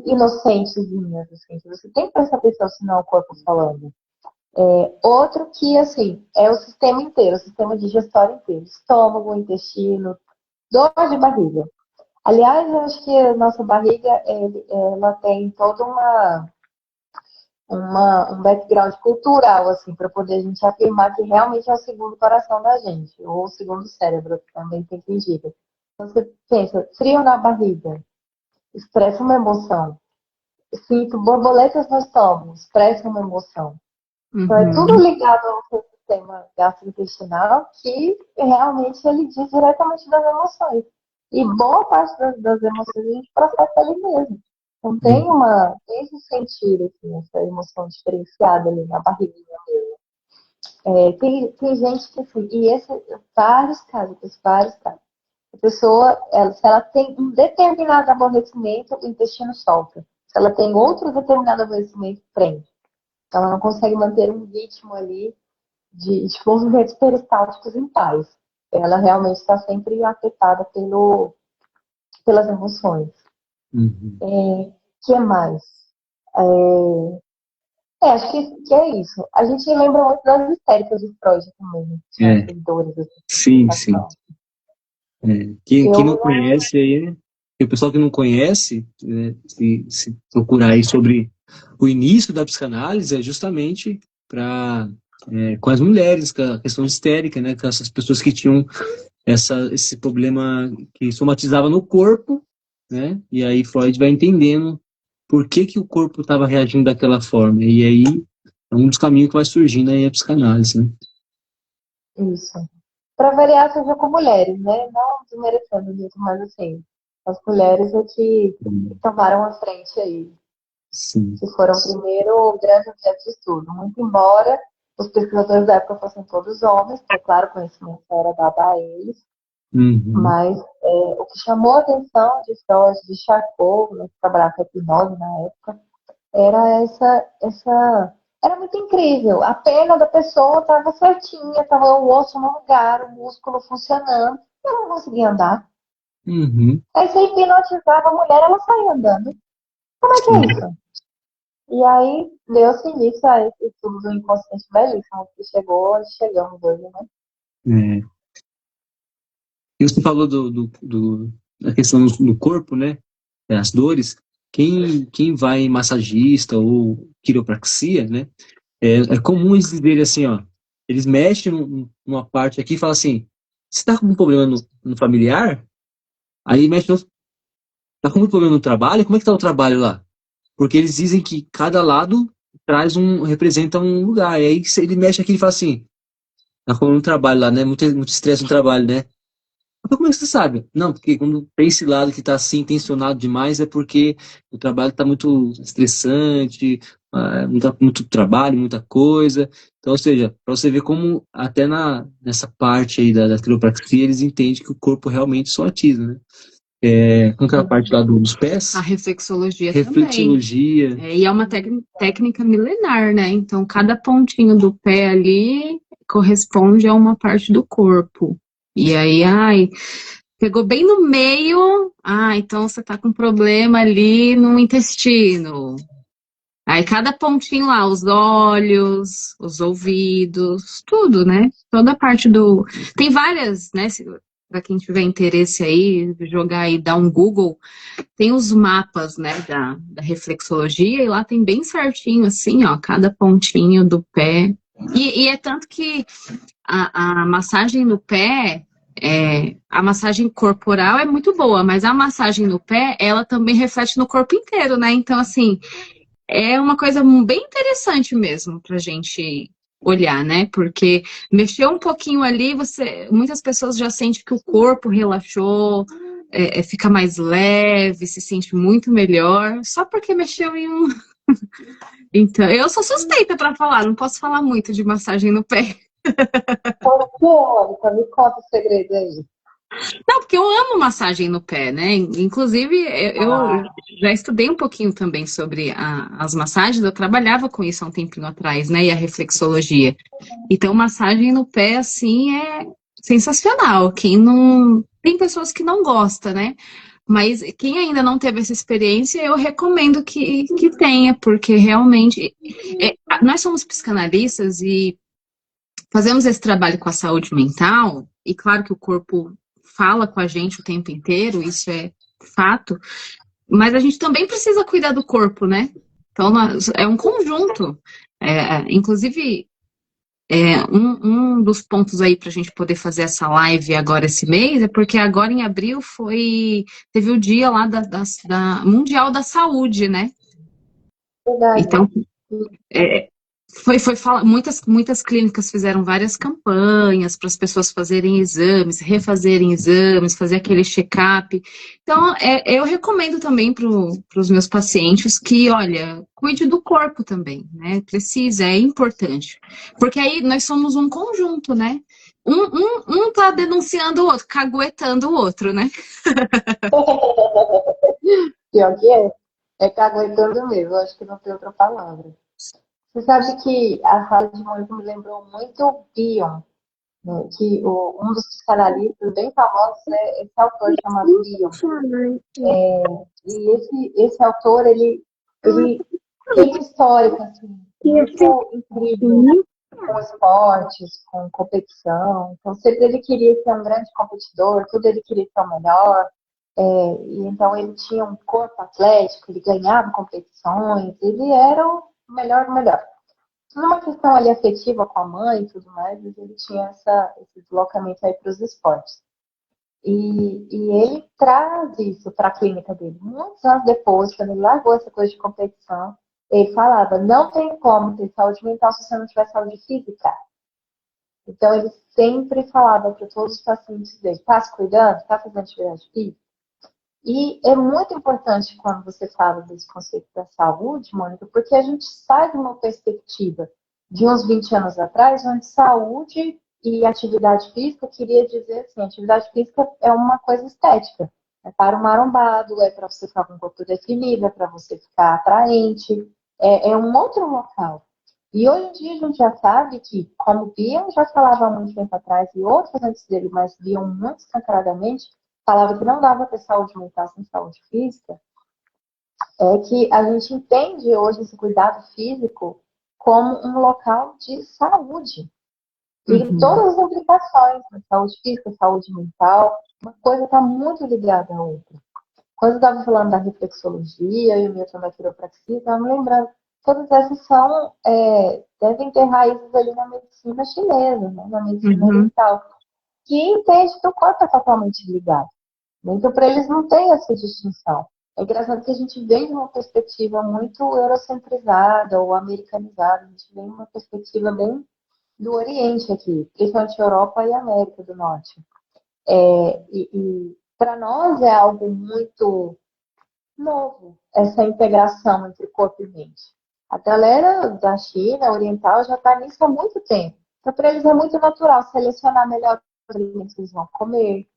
C: inocentes, assim, que você tem que prestar atenção se não é o corpo falando. Outro que, assim, é o sistema inteiro, o sistema digestório inteiro. Estômago, intestino, dor de barriga. Aliás, eu acho que a nossa barriga, ela tem toda um background cultural, assim, para poder a gente afirmar que realmente é o segundo coração da gente, ou o segundo cérebro, que também tem quem diga. Então, você pensa, frio na barriga, expressa uma emoção. sinto borboletas no estômago, expressa uma emoção. Então, é tudo
A: Uhum.
C: ligado ao seu sistema gastrointestinal que realmente ele diz diretamente das emoções. E boa parte das emoções a gente processa ali mesmo. Então, tem esse sentido, assim, essa emoção diferenciada ali na barriguinha mesmo. Tem gente que, assim, vários casos. A pessoa, se ela tem um determinado aborrecimento, o intestino solta. Se ela tem outro determinado aborrecimento, prende. Ela não consegue manter um ritmo ali de movimentos peristálticos em paz. Ela realmente está sempre afetada pelas emoções. Que mais? Acho que é isso. A gente lembra muito das histéricas de Freud também, né? Essas dores,
B: Sim, sim. Quem não conhece aí, o pessoal que não conhece, né, se procurar aí sobre o início da psicanálise, é justamente com as mulheres, com a questão histérica, né, com essas pessoas que tinham esse problema que somatizava no corpo, né, e aí Freud vai entendendo por que o corpo estava reagindo daquela forma, e aí é um dos caminhos que vai surgindo aí a psicanálise, né.
C: Isso. Para variar, seja com mulheres, né? Não desmerecendo isso, mas assim, as mulheres é que tomaram a frente aí.
B: Sim.
C: Que foram primeiro o grande objeto de estudo. Muito embora os pesquisadores da época fossem todos homens, porque, claro, o conhecimento era dado a eles, mas o que chamou a atenção de Freud, de Charcot, né, que trabalhava com a hipnose na época, era era muito incrível. A perna da pessoa estava certinha, estava o osso no lugar, o músculo funcionando, e ela não conseguia andar. Aí você hipnotizava a mulher, ela saía andando. Como é que é isso? E aí deu-se início a esse estudo do inconsciente belíssimo, que chegamos hoje, né?
B: E você falou da questão do corpo, né? As dores. Quem vai em massagista ou quiropraxia, né? É comum eles dizerem assim, ó. Eles mexem numa parte aqui e falam assim: você tá com um problema no familiar? Aí mexe tá com muito problema no trabalho? Como é que tá o trabalho lá? Porque eles dizem que cada lado representa um lugar. E aí ele mexe aqui e fala assim: tá com um trabalho lá, né? Muito estresse no trabalho, né? Mas como é que você sabe? Não, porque quando tem esse lado que está assim tensionado demais é porque o trabalho está muito estressante, muito trabalho, muita coisa. Então, ou seja, para você ver como até nessa parte aí da quiropraxia eles entendem que o corpo realmente somatiza, né? Como que é a parte lá dos pés?
A: A reflexologia
B: Reflexologia.
A: também. E é uma técnica milenar, né? Então, cada pontinho do pé ali corresponde a uma parte do corpo. E aí, pegou bem no meio, então você tá com problema ali no intestino. Aí cada pontinho lá, os olhos, os ouvidos, tudo, né? Toda a parte do... Tem várias, né? Para quem tiver interesse aí, jogar aí, dar um Google, tem os mapas, né, da reflexologia, e lá tem bem certinho, assim, ó, cada pontinho do pé. E é tanto que a massagem no pé, a massagem corporal é muito boa, mas a massagem no pé, ela também reflete no corpo inteiro, né? Então, assim, é uma coisa bem interessante mesmo pra gente olhar, né? Porque mexer um pouquinho ali, muitas pessoas já sentem que o corpo relaxou, fica mais leve, se sente muito melhor, só porque mexeu em um... Então, eu sou suspeita pra falar, não posso falar muito de massagem no pé.
C: Como que é, Mônica? Me conta o segredo aí.
A: Não, porque eu amo massagem no pé, né? Inclusive, eu já estudei um pouquinho também sobre as massagens, eu trabalhava com isso há um tempinho atrás, né? E a reflexologia. Então, massagem no pé, assim, é sensacional. Quem não... Tem pessoas que não gostam, né? Mas quem ainda não teve essa experiência, eu recomendo que tenha, porque realmente... nós somos psicanalistas e fazemos esse trabalho com a saúde mental, e claro que o corpo fala com a gente o tempo inteiro, isso é fato, mas a gente também precisa cuidar do corpo, né? Então, é um conjunto. Inclusive, um dos pontos aí para a gente poder fazer essa live agora esse mês é porque agora em abril teve o dia lá da Mundial da Saúde, né?
C: Verdade.
A: Então, muitas clínicas fizeram várias campanhas para as pessoas fazerem exames, refazerem exames, fazer aquele check-up. Então, eu recomendo também para os meus pacientes que, olha, cuide do corpo também, né? Precisa, é importante. Porque aí nós somos um conjunto, né? Um tá denunciando o outro, caguetando o outro, né?
C: Pior que é. É caguetando mesmo, eu acho que não tem outra palavra. Você sabe que a fala de Mônica me lembrou muito Bion, né? Que um dos psicanalistas bem famosos é esse autor chamado Bion. E esse autor, ele tem uma história assim, muito incrível com esportes, com competição. Então, sempre ele queria ser um grande competidor, tudo ele queria ser o melhor. E então, ele tinha um corpo atlético, ele ganhava competições, ele era o melhor do melhor. Numa questão ali afetiva com a mãe e tudo mais, ele tinha esse deslocamento aí para os esportes. E ele traz isso para a clínica dele. Muitos anos depois, quando ele largou essa coisa de competição, ele falava: não tem como ter saúde mental se você não tiver saúde física. Então, ele sempre falava para todos os pacientes dele: está se cuidando? Está fazendo atividade física? E é muito importante quando você fala desse conceito da saúde, Mônica, porque a gente sai de uma perspectiva de uns 20 anos atrás, onde saúde e atividade física queria dizer assim, atividade física é uma coisa estética. É para o marombado, é para você ficar com o corpo definido, é para você ficar atraente, é um outro local. E hoje em dia a gente já sabe que, como Bion já falava há muito tempo atrás, e outros antes dele, mas Bion muito escancaradamente, falava que não dava ter saúde mental sem saúde física, é que a gente entende hoje esse cuidado físico como um local de saúde. E todas as implicações, né? Saúde física, saúde mental, uma coisa está muito ligada à outra. Quando eu estava falando da reflexologia e o Milton da quiropraxia, estava me lembrando, todas essas devem ter raízes ali na medicina chinesa, né? Na medicina oriental, que entende que o corpo é totalmente ligado. Então, para eles não tem essa distinção. É engraçado que a gente vem de uma perspectiva muito eurocentrizada ou americanizada, a gente vem de uma perspectiva bem do Oriente aqui, principalmente Europa e América do Norte. E para nós é algo muito novo, essa integração entre corpo e mente. A galera da China oriental já está nisso há muito tempo. Então, para eles é muito natural selecionar melhor os alimentos que eles vão comer,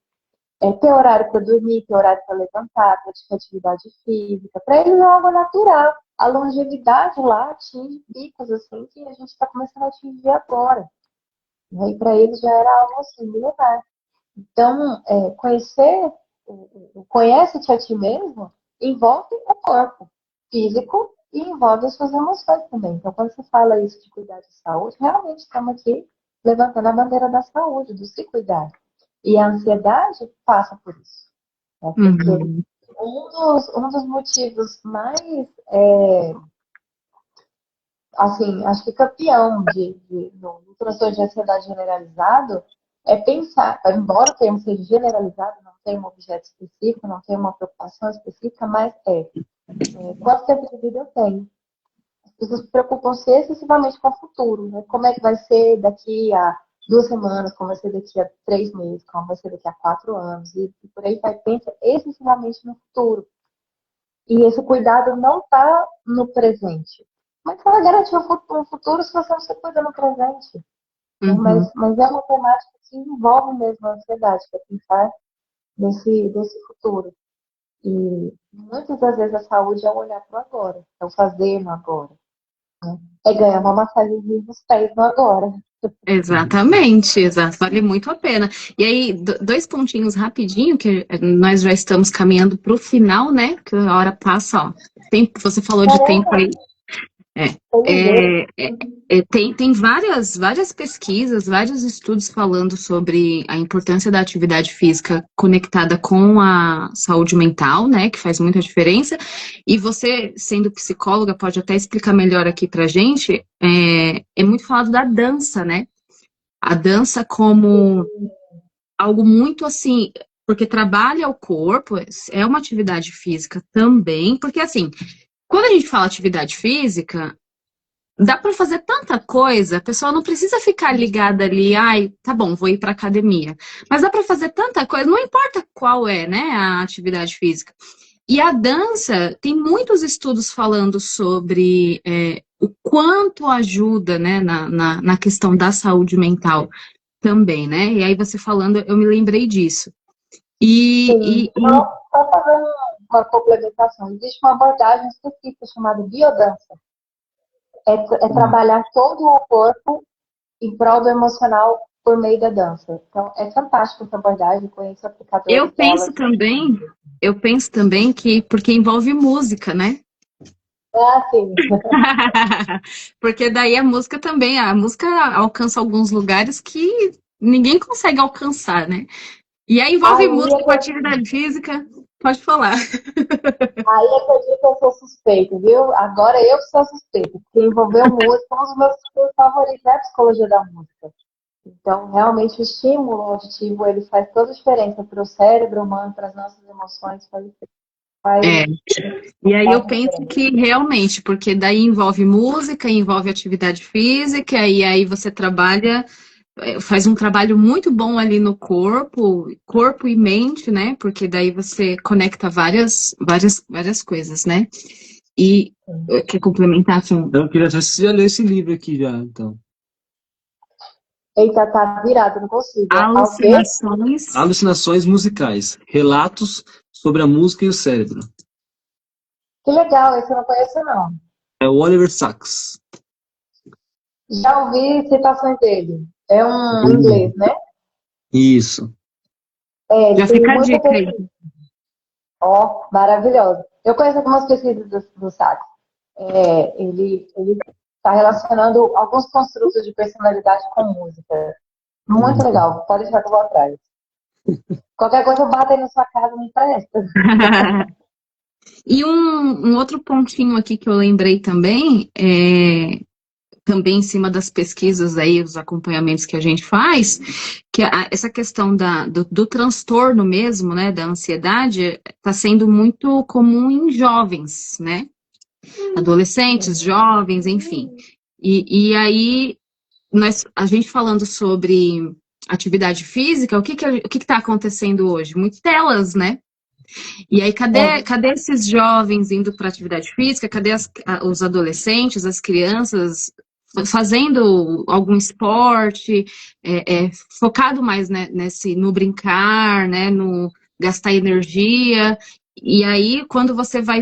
C: ter horário para dormir, ter horário para levantar, praticar atividade física. Para eles é algo natural. A longevidade lá atinge picos assim que a gente está começando a atingir agora. E para eles já era algo assim, milenar. Então, conhece-te a ti mesmo, envolve o corpo físico e envolve as suas emoções também. Então, quando você fala isso de cuidar de saúde, realmente estamos aqui levantando a bandeira da saúde, do se cuidar. E a ansiedade passa por isso. Né? Porque um dos motivos mais, assim, acho que campeão no transtorno de ansiedade generalizado é pensar, embora o termo seja generalizado, não tem um objeto específico, não tem uma preocupação específica, mas quanto tempo de vida eu tenho? As pessoas se preocupam excessivamente com o futuro, né? Como é que vai ser daqui a 2 semanas, como vai ser daqui a 3 meses, como vai ser daqui a 4 anos, e por aí vai, pensa excessivamente no futuro. E esse cuidado não está no presente. Como é que você vai garantir um futuro se você não se cuida no presente? Mas é uma temática que envolve mesmo a ansiedade, que é pensar nesse futuro. E muitas das vezes a saúde é o olhar para o agora, é o fazer no agora. Né? É ganhar uma massagem nos pés no agora.
A: Exatamente, exato, vale muito a pena. E aí, 2 pontinhos rapidinho, que nós já estamos caminhando para o final, né? Que a hora passa, ó. Você falou de tempo aí. Tem várias pesquisas, vários estudos falando sobre a importância da atividade física conectada com a saúde mental, né, que faz muita diferença. E você, sendo psicóloga, pode até explicar melhor aqui pra gente, é muito falado da dança, né? A dança como algo muito assim, porque trabalha o corpo, é uma atividade física também, porque assim, quando a gente fala atividade física, dá para fazer tanta coisa, a pessoa não precisa ficar ligada ali, ai, tá bom, vou ir para academia. Mas dá para fazer tanta coisa, não importa qual é, né, a atividade física. E a dança, tem muitos estudos falando sobre o quanto ajuda, né, na questão da saúde mental também, né? E aí você falando, eu me lembrei disso.
C: Sim, só fazendo uma complementação, existe uma abordagem específica chamada biodança. É trabalhar todo o corpo em prol do emocional por meio da dança. Então, é fantástico essa abordagem, conheço
A: eu
C: aplicadores dela.
A: penso também, eu penso também que porque envolve música, né?
C: Ah, sim.
A: Porque daí a música alcança alguns lugares que ninguém consegue alcançar, né? E aí envolve
C: Aí
A: música
C: é
A: com
C: que,
A: atividade física, pode falar.
C: aí é que eu digo que eu sou suspeita, viu? Agora eu sou suspeita, porque envolveu música, um dos meus estudos favoritos é a psicologia da música. Então, realmente, o estímulo auditivo, ele faz toda a diferença para o cérebro humano, para as nossas emoções, faz,
A: É, e aí
C: faz
A: eu penso
C: diferença.
A: que realmente, porque daí envolve música, envolve atividade física, e aí você trabalha, faz um trabalho muito bom ali no corpo e mente, né? Porque daí você conecta várias coisas, né? E quer complementar, Fê?
B: Então, eu queria saber se você já leu esse livro aqui já, então.
C: Eita, tá virado, não consigo. Ah, o quê?
A: Alucinações.
B: Alucinações musicais. Relatos sobre a música e o cérebro.
C: Que legal, esse eu não conheço, não.
B: É o Oliver Sacks.
C: Já ouvi citações dele. É um inglês, né?
B: Isso.
C: É, ele
A: Já
C: tem
A: fica a
C: muita
A: dica aí.
C: pesquisa. Ó, maravilhoso. Eu conheço algumas pesquisas do Sacks. Ele está relacionando alguns construtos de personalidade com música. Muito legal, pode deixar que eu vou atrás. Qualquer coisa eu bato aí na sua casa, me empresta.
A: E um outro pontinho aqui que eu lembrei também, também em cima das pesquisas aí, os acompanhamentos que a gente faz, que essa questão do transtorno mesmo, né, da ansiedade, está sendo muito comum em jovens, né? Adolescentes, jovens, enfim. E aí, a gente falando sobre atividade física, o que está acontecendo hoje? Muito telas, né? E aí, cadê esses jovens indo para atividade física? Cadê os adolescentes, as crianças fazendo algum esporte, focado mais, né, no brincar, né, no gastar energia? E aí, quando você vai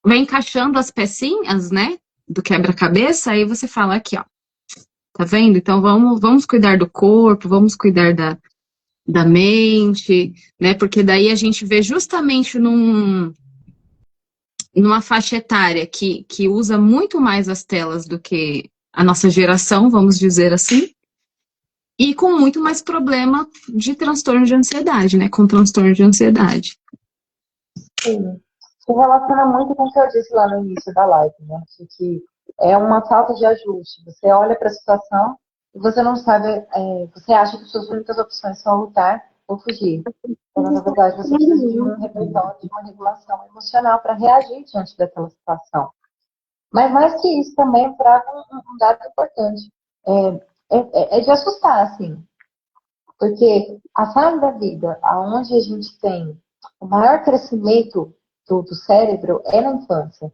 A: encaixando as pecinhas, né, do quebra-cabeça, aí você fala aqui, ó, tá vendo? Então vamos cuidar do corpo, vamos cuidar da mente, né? Porque daí a gente vê justamente numa faixa etária que usa muito mais as telas do que a nossa geração, vamos dizer assim, e com muito mais problema de transtorno de ansiedade, né? Com transtorno de ansiedade.
C: Sim. Se relaciona muito com o que eu disse lá no início da live, né? De que é uma falta de ajuste. Você olha para a situação e você não sabe, você acha que suas únicas opções são lutar ou fugir. Quando, na verdade, você precisa de um repertório, de uma regulação emocional para reagir diante daquela situação. Mas mais que isso, também traga um dado importante. É de assustar, assim. Porque a fase da vida onde a gente tem o maior crescimento do cérebro é na infância.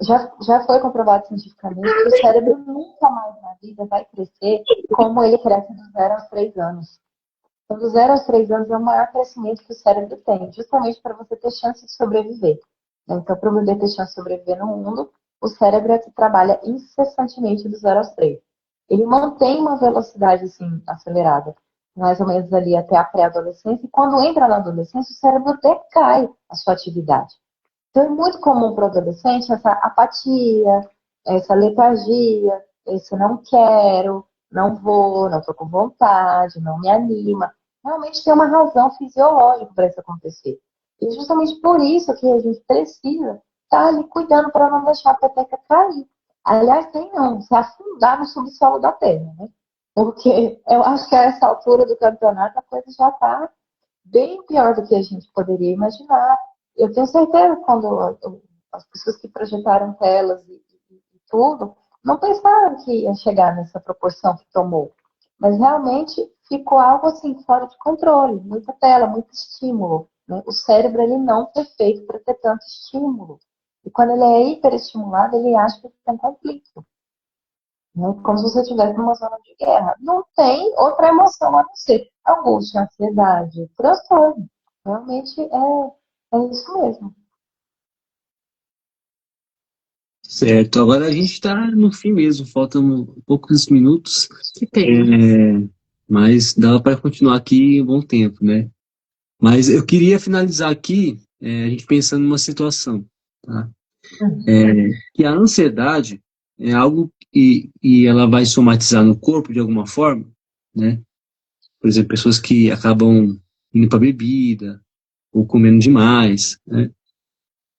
C: Já foi comprovado cientificamente que o cérebro nunca mais na vida vai crescer como ele cresce dos 0 aos 3 anos. Então, dos 0 aos 3 anos é o maior crescimento que o cérebro tem, justamente para você ter chance de sobreviver. Então, para o bebê ter chance de sobreviver no mundo, o cérebro é que trabalha incessantemente dos 0 aos 3. Ele mantém uma velocidade assim, acelerada, mais ou menos ali até a pré-adolescência, e quando entra na adolescência, o cérebro decai a sua atividade. Então, é muito comum para o adolescente essa apatia, essa letargia, esse não quero, não vou, não estou com vontade, não me anima. Realmente tem uma razão fisiológica para isso acontecer. E justamente por isso que a gente precisa estar ali cuidando para não deixar a peteca cair. Aliás, tem não, se afundar no subsolo da terra, né? Porque eu acho que a essa altura do campeonato a coisa já está bem pior do que a gente poderia imaginar. eu tenho certeza que quando as pessoas que projetaram telas e tudo, não pensaram que ia chegar nessa proporção que tomou. Mas realmente ficou algo assim fora de controle, muita tela, muito estímulo, né? O cérebro ele não foi feito para ter tanto estímulo. E quando ele é hiperestimulado, ele acha que está em conflito, né? Como se você estivesse numa zona de guerra. Não tem outra emoção a não ser angústia, ansiedade, transtorno. Realmente é isso mesmo.
B: Certo, agora a gente está no fim mesmo, faltam poucos minutos,
A: Que pena.
B: mas dá para continuar aqui um bom tempo, né? Mas eu queria finalizar aqui, a gente pensando numa situação, tá? Que a ansiedade é algo e ela vai somatizar no corpo de alguma forma, né? Por exemplo, pessoas que acabam indo para bebida ou comendo demais, né?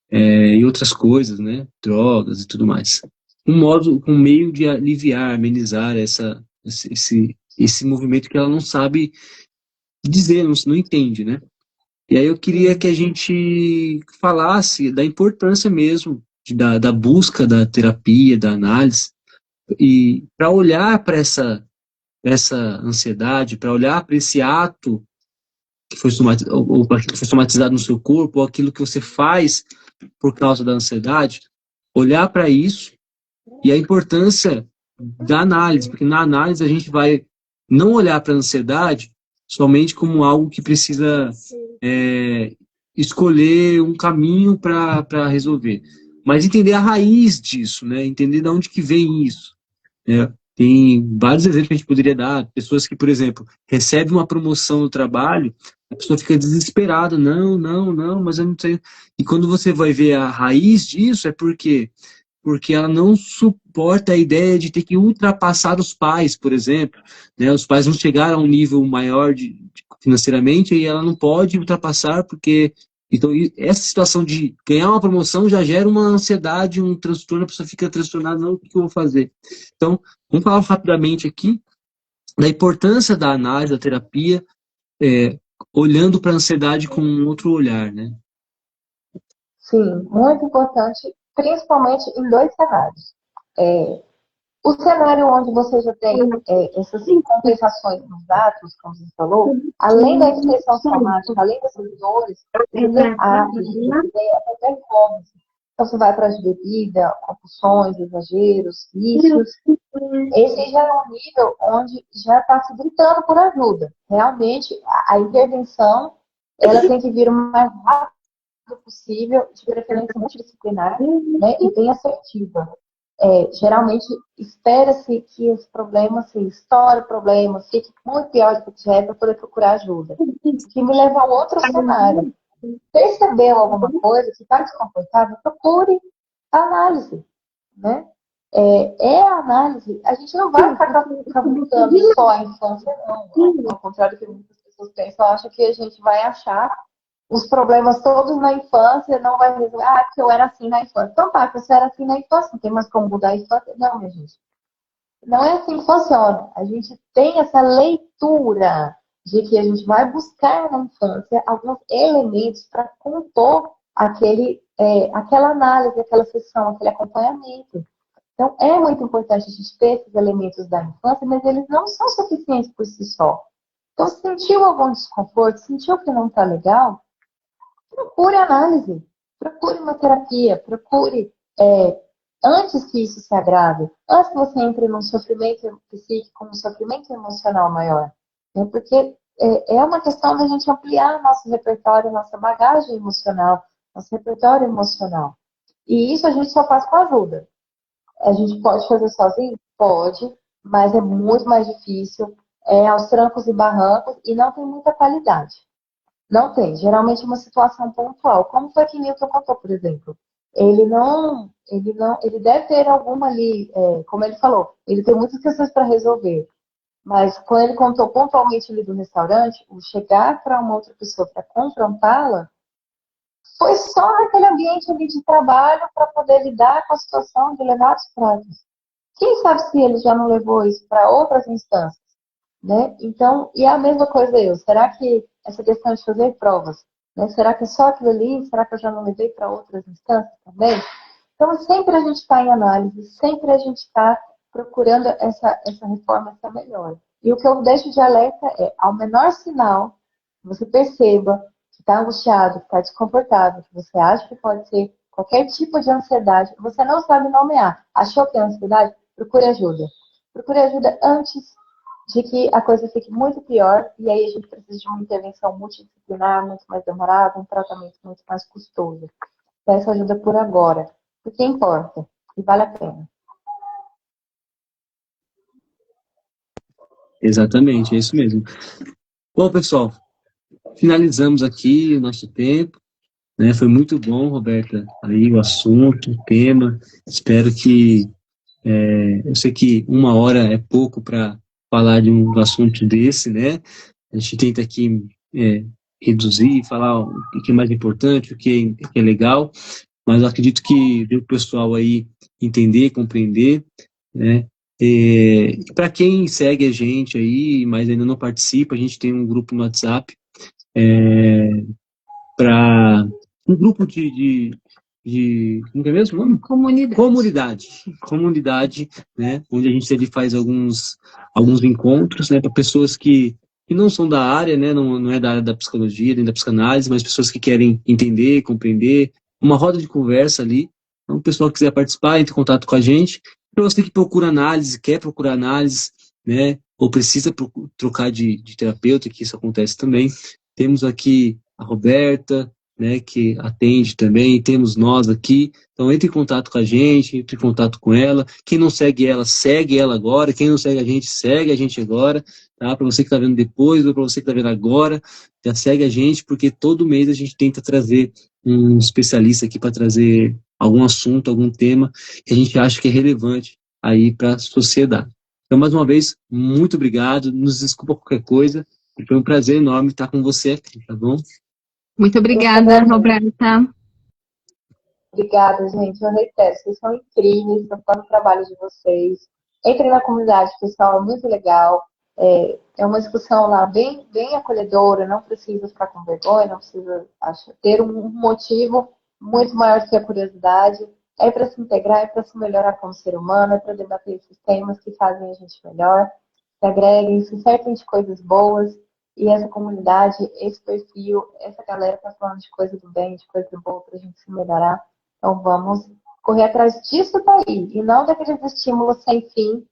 B: E outras coisas, né? Drogas e tudo mais. Um meio de aliviar, amenizar esse movimento que ela não sabe dizer, não entende, né? E aí eu queria que a gente falasse da importância mesmo da busca da terapia, da análise, e para olhar para essa ansiedade, para olhar para esse ato que foi somatizado, ou para aquilo que foi somatizado no seu corpo, ou aquilo que você faz por causa da ansiedade, olhar para isso e a importância da análise, porque na análise a gente vai não olhar para a ansiedade somente como algo que precisa escolher um caminho para resolver, mas entender a raiz disso, né? Entender de onde que vem isso, né? Tem vários exemplos que a gente poderia dar, pessoas que, por exemplo, recebem uma promoção no trabalho, a pessoa fica desesperada, não, não, não, mas eu não sei. E quando você vai ver a raiz disso, é porque ela não suporta a ideia de ter que ultrapassar os pais, por exemplo, né? Os pais não chegaram a um nível maior financeiramente e ela não pode ultrapassar porque então essa situação de ganhar uma promoção já gera uma ansiedade, um transtorno, a pessoa fica transtornada, não, o que eu vou fazer? Então, vamos falar rapidamente aqui da importância da análise, da terapia, olhando para a ansiedade com um outro olhar, né?
C: Sim, muito importante, principalmente em dois cenários. O cenário onde você já tem essas compensações nos atos, como você falou, além da expressão somática, além dessas dores, você tem atos, você tem até performance. Então, você vai para as bebidas, compulsões, exageros, vícios. Esse já é um nível onde já está se gritando por ajuda. Realmente, a intervenção ela tem que vir o mais rápido possível, de preferência multidisciplinar, né, e bem assertiva. Geralmente espera-se que esse problema se estoure, o problema fique muito pior do que já é para poder procurar ajuda. O que me leva a um outro cenário. Percebeu alguma coisa que está desconfortável, procure análise, né? A análise, a gente não vai ficar captando só a infância, não. Ao contrário do que muitas pessoas pensam, acham que a gente vai achar os problemas todos na infância, não vai resolver. Ah, porque eu era assim na infância. Então tá, você era assim na infância, não tem mais como mudar a infância. Não, minha gente. Não é assim que funciona. A gente tem essa leitura de que a gente vai buscar na infância alguns elementos para compor aquela análise, aquela sessão, aquele acompanhamento. Então, é muito importante a gente ter esses elementos da infância, mas eles não são suficientes por si só. Então, sentiu algum desconforto, sentiu que não está legal, procure análise, procure uma terapia, procure, antes que isso se agrave, antes que você entre num sofrimento psíquico, num sofrimento emocional maior. Né? Porque é uma questão da gente ampliar nosso repertório, nossa bagagem emocional, nosso repertório emocional. E isso a gente só faz com ajuda. A gente pode fazer sozinho? Pode, mas é muito mais difícil, aos trancos e barrancos e não tem muita qualidade. Não tem. Geralmente é uma situação pontual. Como foi que Newton contou, por exemplo? Ele deve ter alguma ali, como ele falou, ele tem muitas questões para resolver. Mas quando ele contou pontualmente ali do restaurante, o chegar para uma outra pessoa para confrontá-la, foi só naquele ambiente ali de trabalho para poder lidar com a situação de levar os pratos. Quem sabe se ele já não levou isso para outras instâncias, né? Então, e a mesma coisa eu. Será que essa questão de fazer provas Né? Será que é só aquilo ali? Será que eu já não levei para outras instâncias também? Então, sempre a gente está em análise, sempre a gente está procurando essa reforma ser melhor. E o que eu deixo de alerta é, ao menor sinal, você perceba que está angustiado, que está desconfortável, que você acha que pode ser qualquer tipo de ansiedade, você não sabe nomear. Achou que é ansiedade? Procure ajuda. Procure ajuda antes de que a coisa fique muito pior, e aí a gente precisa de uma intervenção multidisciplinar, muito mais demorada, um tratamento muito mais custoso. Peça ajuda por agora, porque importa e vale a pena.
B: Exatamente, é isso mesmo. Bom, pessoal, finalizamos aqui o nosso tempo, né? Foi muito bom, Roberta, aí o assunto, o tema. Espero que, eu sei que 1 hora é pouco para falar de um assunto desse, né? A gente tenta aqui reduzir, falar o que é mais importante, o que é legal, mas eu acredito que deu para o pessoal aí entender, compreender, né? Para quem segue a gente aí, mas ainda não participa, a gente tem um grupo no WhatsApp, para um grupo como que é mesmo o nome? Comunidade, né? Onde a gente ali faz alguns encontros, né? Para pessoas que não são da área, né? Não é da área da psicologia, nem da psicanálise, mas pessoas que querem entender, compreender, uma roda de conversa ali. Então, o pessoal que quiser participar, entre em contato com a gente. Para você que procura análise, quer procurar análise, né? Ou precisa trocar de terapeuta, que isso acontece também. Temos aqui a Roberta, né, que atende também, temos nós aqui. Então, entre em contato com a gente, entre em contato com ela. Quem não segue ela agora. Quem não segue a gente agora. Tá? Para você que está vendo depois ou para você que está vendo agora, já segue a gente, porque todo mês a gente tenta trazer um especialista aqui para trazer algum assunto, algum tema que a gente acha que é relevante aí para a sociedade. Então, mais uma vez, muito obrigado. Nos desculpa qualquer coisa. Foi um prazer enorme estar com você aqui, tá bom?
A: Muito obrigada, Roberta.
C: Obrigada, gente. Eu reitero, vocês são incríveis, estou falando do trabalho de vocês. Entrem na comunidade, pessoal, é muito legal. É uma discussão lá bem, bem acolhedora, não precisa ficar com vergonha, não precisa ter um motivo muito maior do que a curiosidade. É para se integrar, é para se melhorar como ser humano, é para debater esses temas que fazem a gente melhor, se agreguem, se cerquem de coisas boas. E essa comunidade, esse perfil, essa galera está falando de coisa do bem, de coisa boa para a gente se melhorar. Então vamos correr atrás disso daí, e não daqueles estímulos sem fim,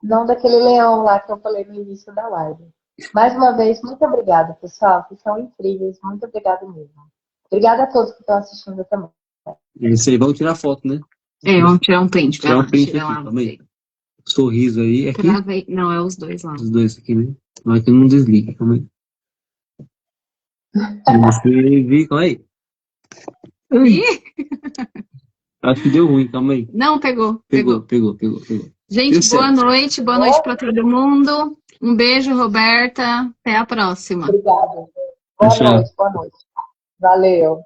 C: não daquele leão lá que eu falei no início da live. Mais uma vez, muito obrigada, pessoal. Vocês são incríveis. Muito obrigada mesmo. Obrigada a todos que estão assistindo também.
B: É isso aí, vamos tirar foto, né?
A: Vamos tirar um print.
B: Tirar um print aqui, calma aí. Sorriso aí. Aqui?
A: Não, é os dois lá.
B: Os dois aqui, né? Não, aqui não desliga, calma aí. Calma aí. Acho que deu ruim, calma aí.
A: Não, pegou.
B: Pegou.
A: Gente, boa noite para todo mundo. Um beijo, Roberta. Até a próxima.
C: Obrigada. Boa noite. Valeu.